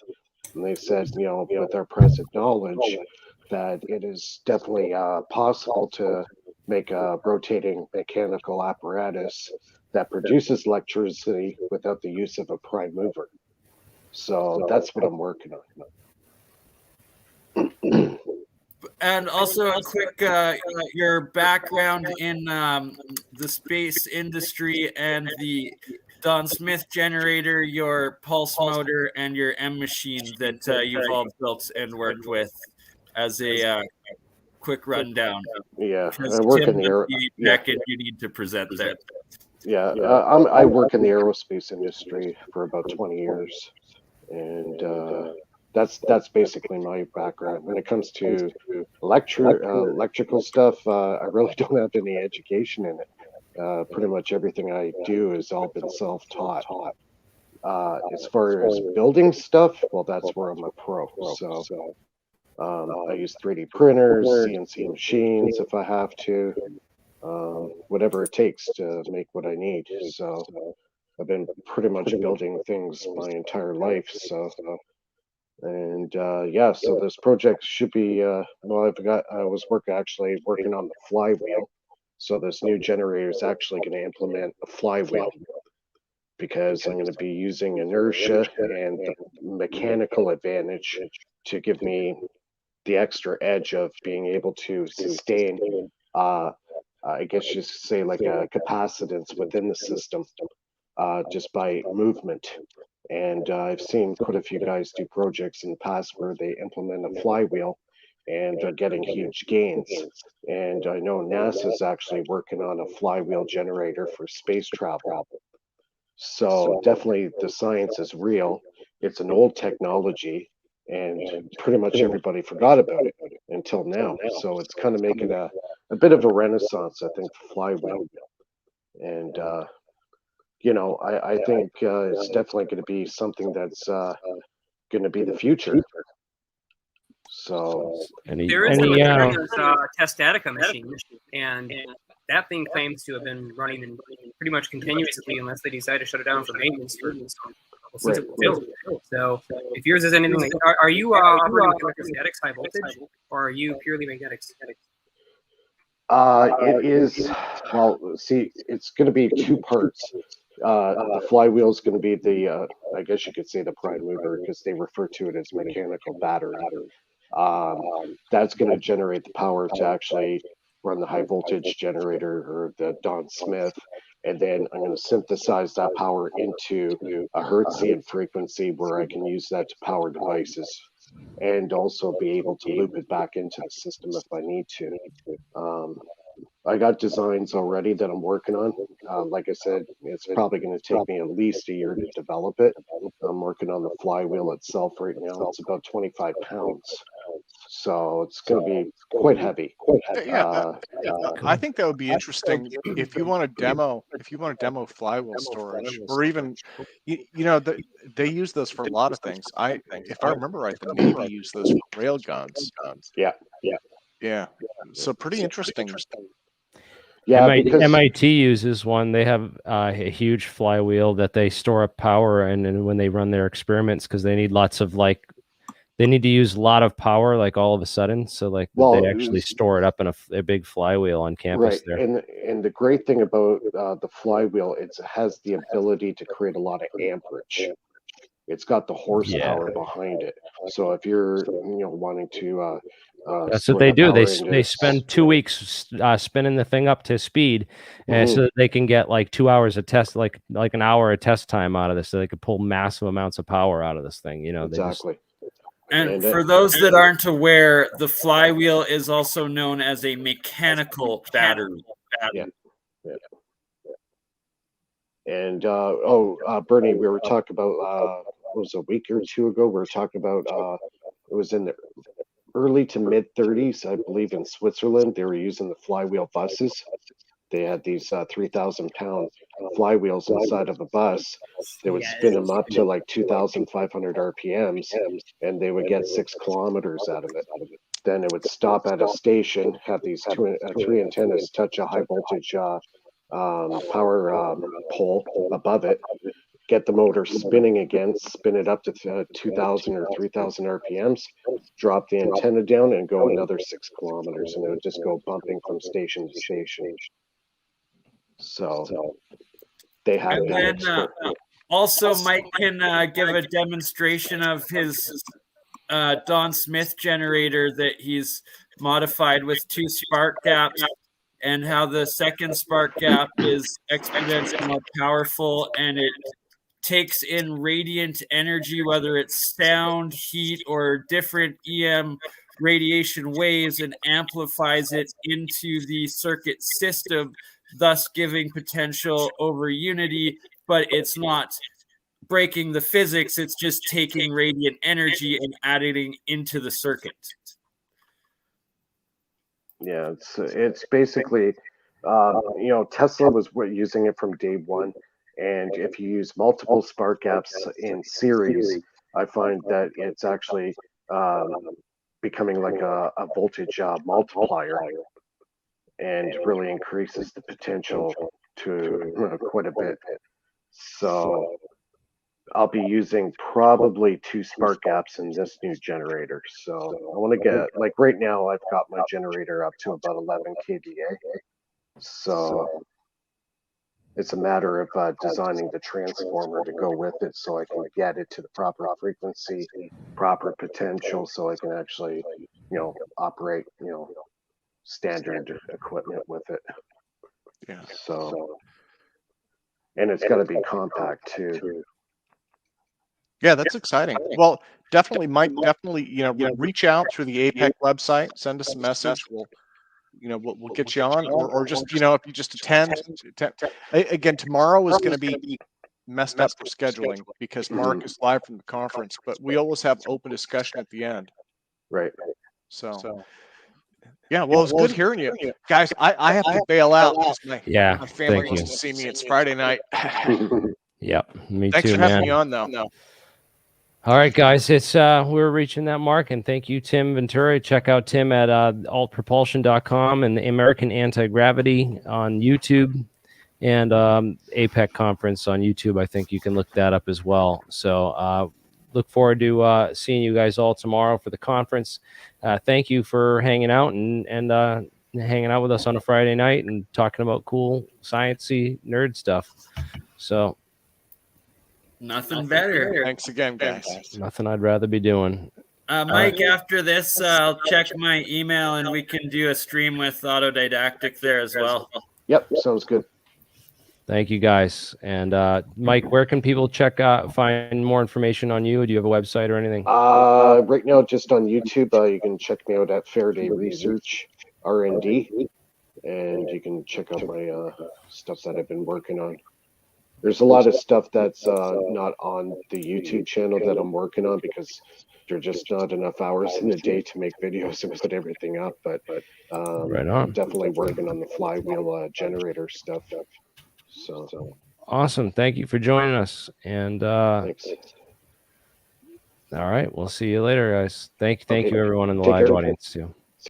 And they said, with our present knowledge, that it is definitely possible to make a rotating mechanical apparatus that produces electricity without the use of a prime mover. So that's what I'm working on. And also a quick, your background in the space industry and the Don Smith generator, your pulse motor, and your M machine that you've all built and worked with as a quick rundown. Yeah, Because I work Tim in the and you need to present that. Yeah, I work in the aerospace industry for about 20 years, and that's basically my background. When it comes to electrical stuff, I really don't have any education in it. Pretty much everything I do has all been self-taught. As far as building stuff, well, that's where I'm a pro. So I use 3D printers, CNC machines if I have to, whatever it takes to make what I need. So I've been pretty much building things my entire life. So so this project should be I was working on the flywheel. So this new generator is actually going to implement a flywheel because I'm going to be using inertia and the mechanical advantage to give me the extra edge of being able to sustain I guess you could say like a capacitance within the system just by movement. And I've seen quite a few guys do projects in the past where they implement a flywheel and are getting huge gains. And I know NASA's actually working on a flywheel generator for space travel. So definitely the science is real. It's an old technology and pretty much everybody forgot about it until now. So it's kind of making a bit of a renaissance, I think, for flywheel. And I think it's definitely going to be something that's going to be the future. So There is a Moderna's test Attica machine, and that thing claims to have been running pretty much continuously unless they decide to shut it down for maintenance since it was built. So if yours is anything like, are you operating electrostatics high voltage, or are you purely magnetics? It is, well, see, it's going to be two parts. The flywheel is going to be the, I guess you could say the prime mover because they refer to it as mechanical battery. That's going to generate the power to actually run the high voltage generator or the Don Smith. And then I'm going to synthesize that power into a Hertzian frequency where I can use that to power devices and also be able to loop it back into the system if I need to. I got designs already that I'm working on. Like I said, it's probably going to take me at least a year to develop it. I'm working on the flywheel itself right now. It's about 25 pounds. So it's going to be quite heavy. Yeah, I think that would be interesting if you want to demo flywheel storage, or even they use those for a lot of things. If I remember right, the Navy used those for rail guns. Yeah. So pretty interesting. Yeah, MIT uses one. They have a huge flywheel that they store up power in, and when they run their experiments, because they need lots of they need to use a lot of power all of a sudden. So they actually store it up in a big flywheel on campus there. And the great thing about the flywheel, it has the ability to create a lot of amperage. It's got the horsepower behind it. So if you're wanting to that's what they do. They spend 2 weeks spinning the thing up to speed, so that they can get 2 hours of test, like an hour of test time out of this, so they could pull massive amounts of power out of this thing. Exactly. And for those that aren't aware, the flywheel is also known as a mechanical battery. Yeah. And Bernie, we were talking about it was a week or two ago. We were talking about it was in the early to mid 30s, I believe, in Switzerland. They were using the flywheel buses. They had these 3,000-pound flywheels inside of a bus. They would spin them up to 2,500 RPMs, and they would get 6 kilometers out of it. Then it would stop at a station, have these three antennas touch a high voltage power pole above it, get the motor spinning again, spin it up to 2,000 or 3,000 RPMs, drop the antenna down, and go another 6 kilometers, and it would just go bumping from station to station. So they had and then also Mike can give a demonstration of his Don Smith generator that he's modified with 2 spark gaps, and how the second spark gap is exponentially more powerful, and it takes in radiant energy, whether it's sound, heat, or different EM radiation waves, and amplifies it into the circuit system, thus giving potential over unity. But it's not breaking the physics, it's just taking radiant energy and adding into the circuit. Yeah, it's basically Tesla was using it from day one, and if you use multiple spark gaps in series, I find that it's actually becoming like a voltage multiplier, and really increases the potential to quite a bit. So I'll be using probably 2 spark gaps in this new generator. So I want to get, right now I've got my generator up to about 11 kVA. So it's a matter of designing the transformer to go with it, so I can get it to the proper frequency, proper potential, so I can actually, operate, standard equipment with it. Yeah. So, and it's got to be compact too. Yeah, that's exciting. Well, definitely, Mike. Definitely, reach out through the APEC website. Send us a message. We'll get you on, or just if you just attend. Again, tomorrow is going to be messed up for scheduling because Mark is live from the conference, but we always have open discussion at the end. Right. So yeah, well, it's good hearing you guys. I have to bail out because my family wants to see me. It's Friday night. Yep, me Thanks too, for having man. me on, though. All right, guys, it's we're reaching that mark, and thank you, Tim Ventura. Check out Tim at altpropulsion.com and the American Anti-Gravity on YouTube, and APEC conference on YouTube. I think you can look that up as well. So look forward to seeing you guys all tomorrow for the conference. Thank you for hanging out and hanging out with us on a Friday night and talking about cool sciencey nerd stuff. So. Nothing better. Thanks again, guys. Nothing I'd rather be doing. Mike, after this, I'll check my email and we can do a stream with Autodidactic there as well. Yep, sounds good. Thank you, guys. And Mike, where can people find more information on you? Do you have a website or anything? Right now, just on YouTube. You can check me out at Faraday Research R&D, and you can check out my stuff that I've been working on. there's a lot of stuff that's not on the YouTube channel that I'm working on because there are just not enough hours in the day to make videos and put everything up. But Right on. I'm definitely working on the Flywheel generator stuff. So awesome. Thank you for joining us. And thanks. All right, we'll see you later, guys. Thank Okay. you, everyone in the Take live care. audience too.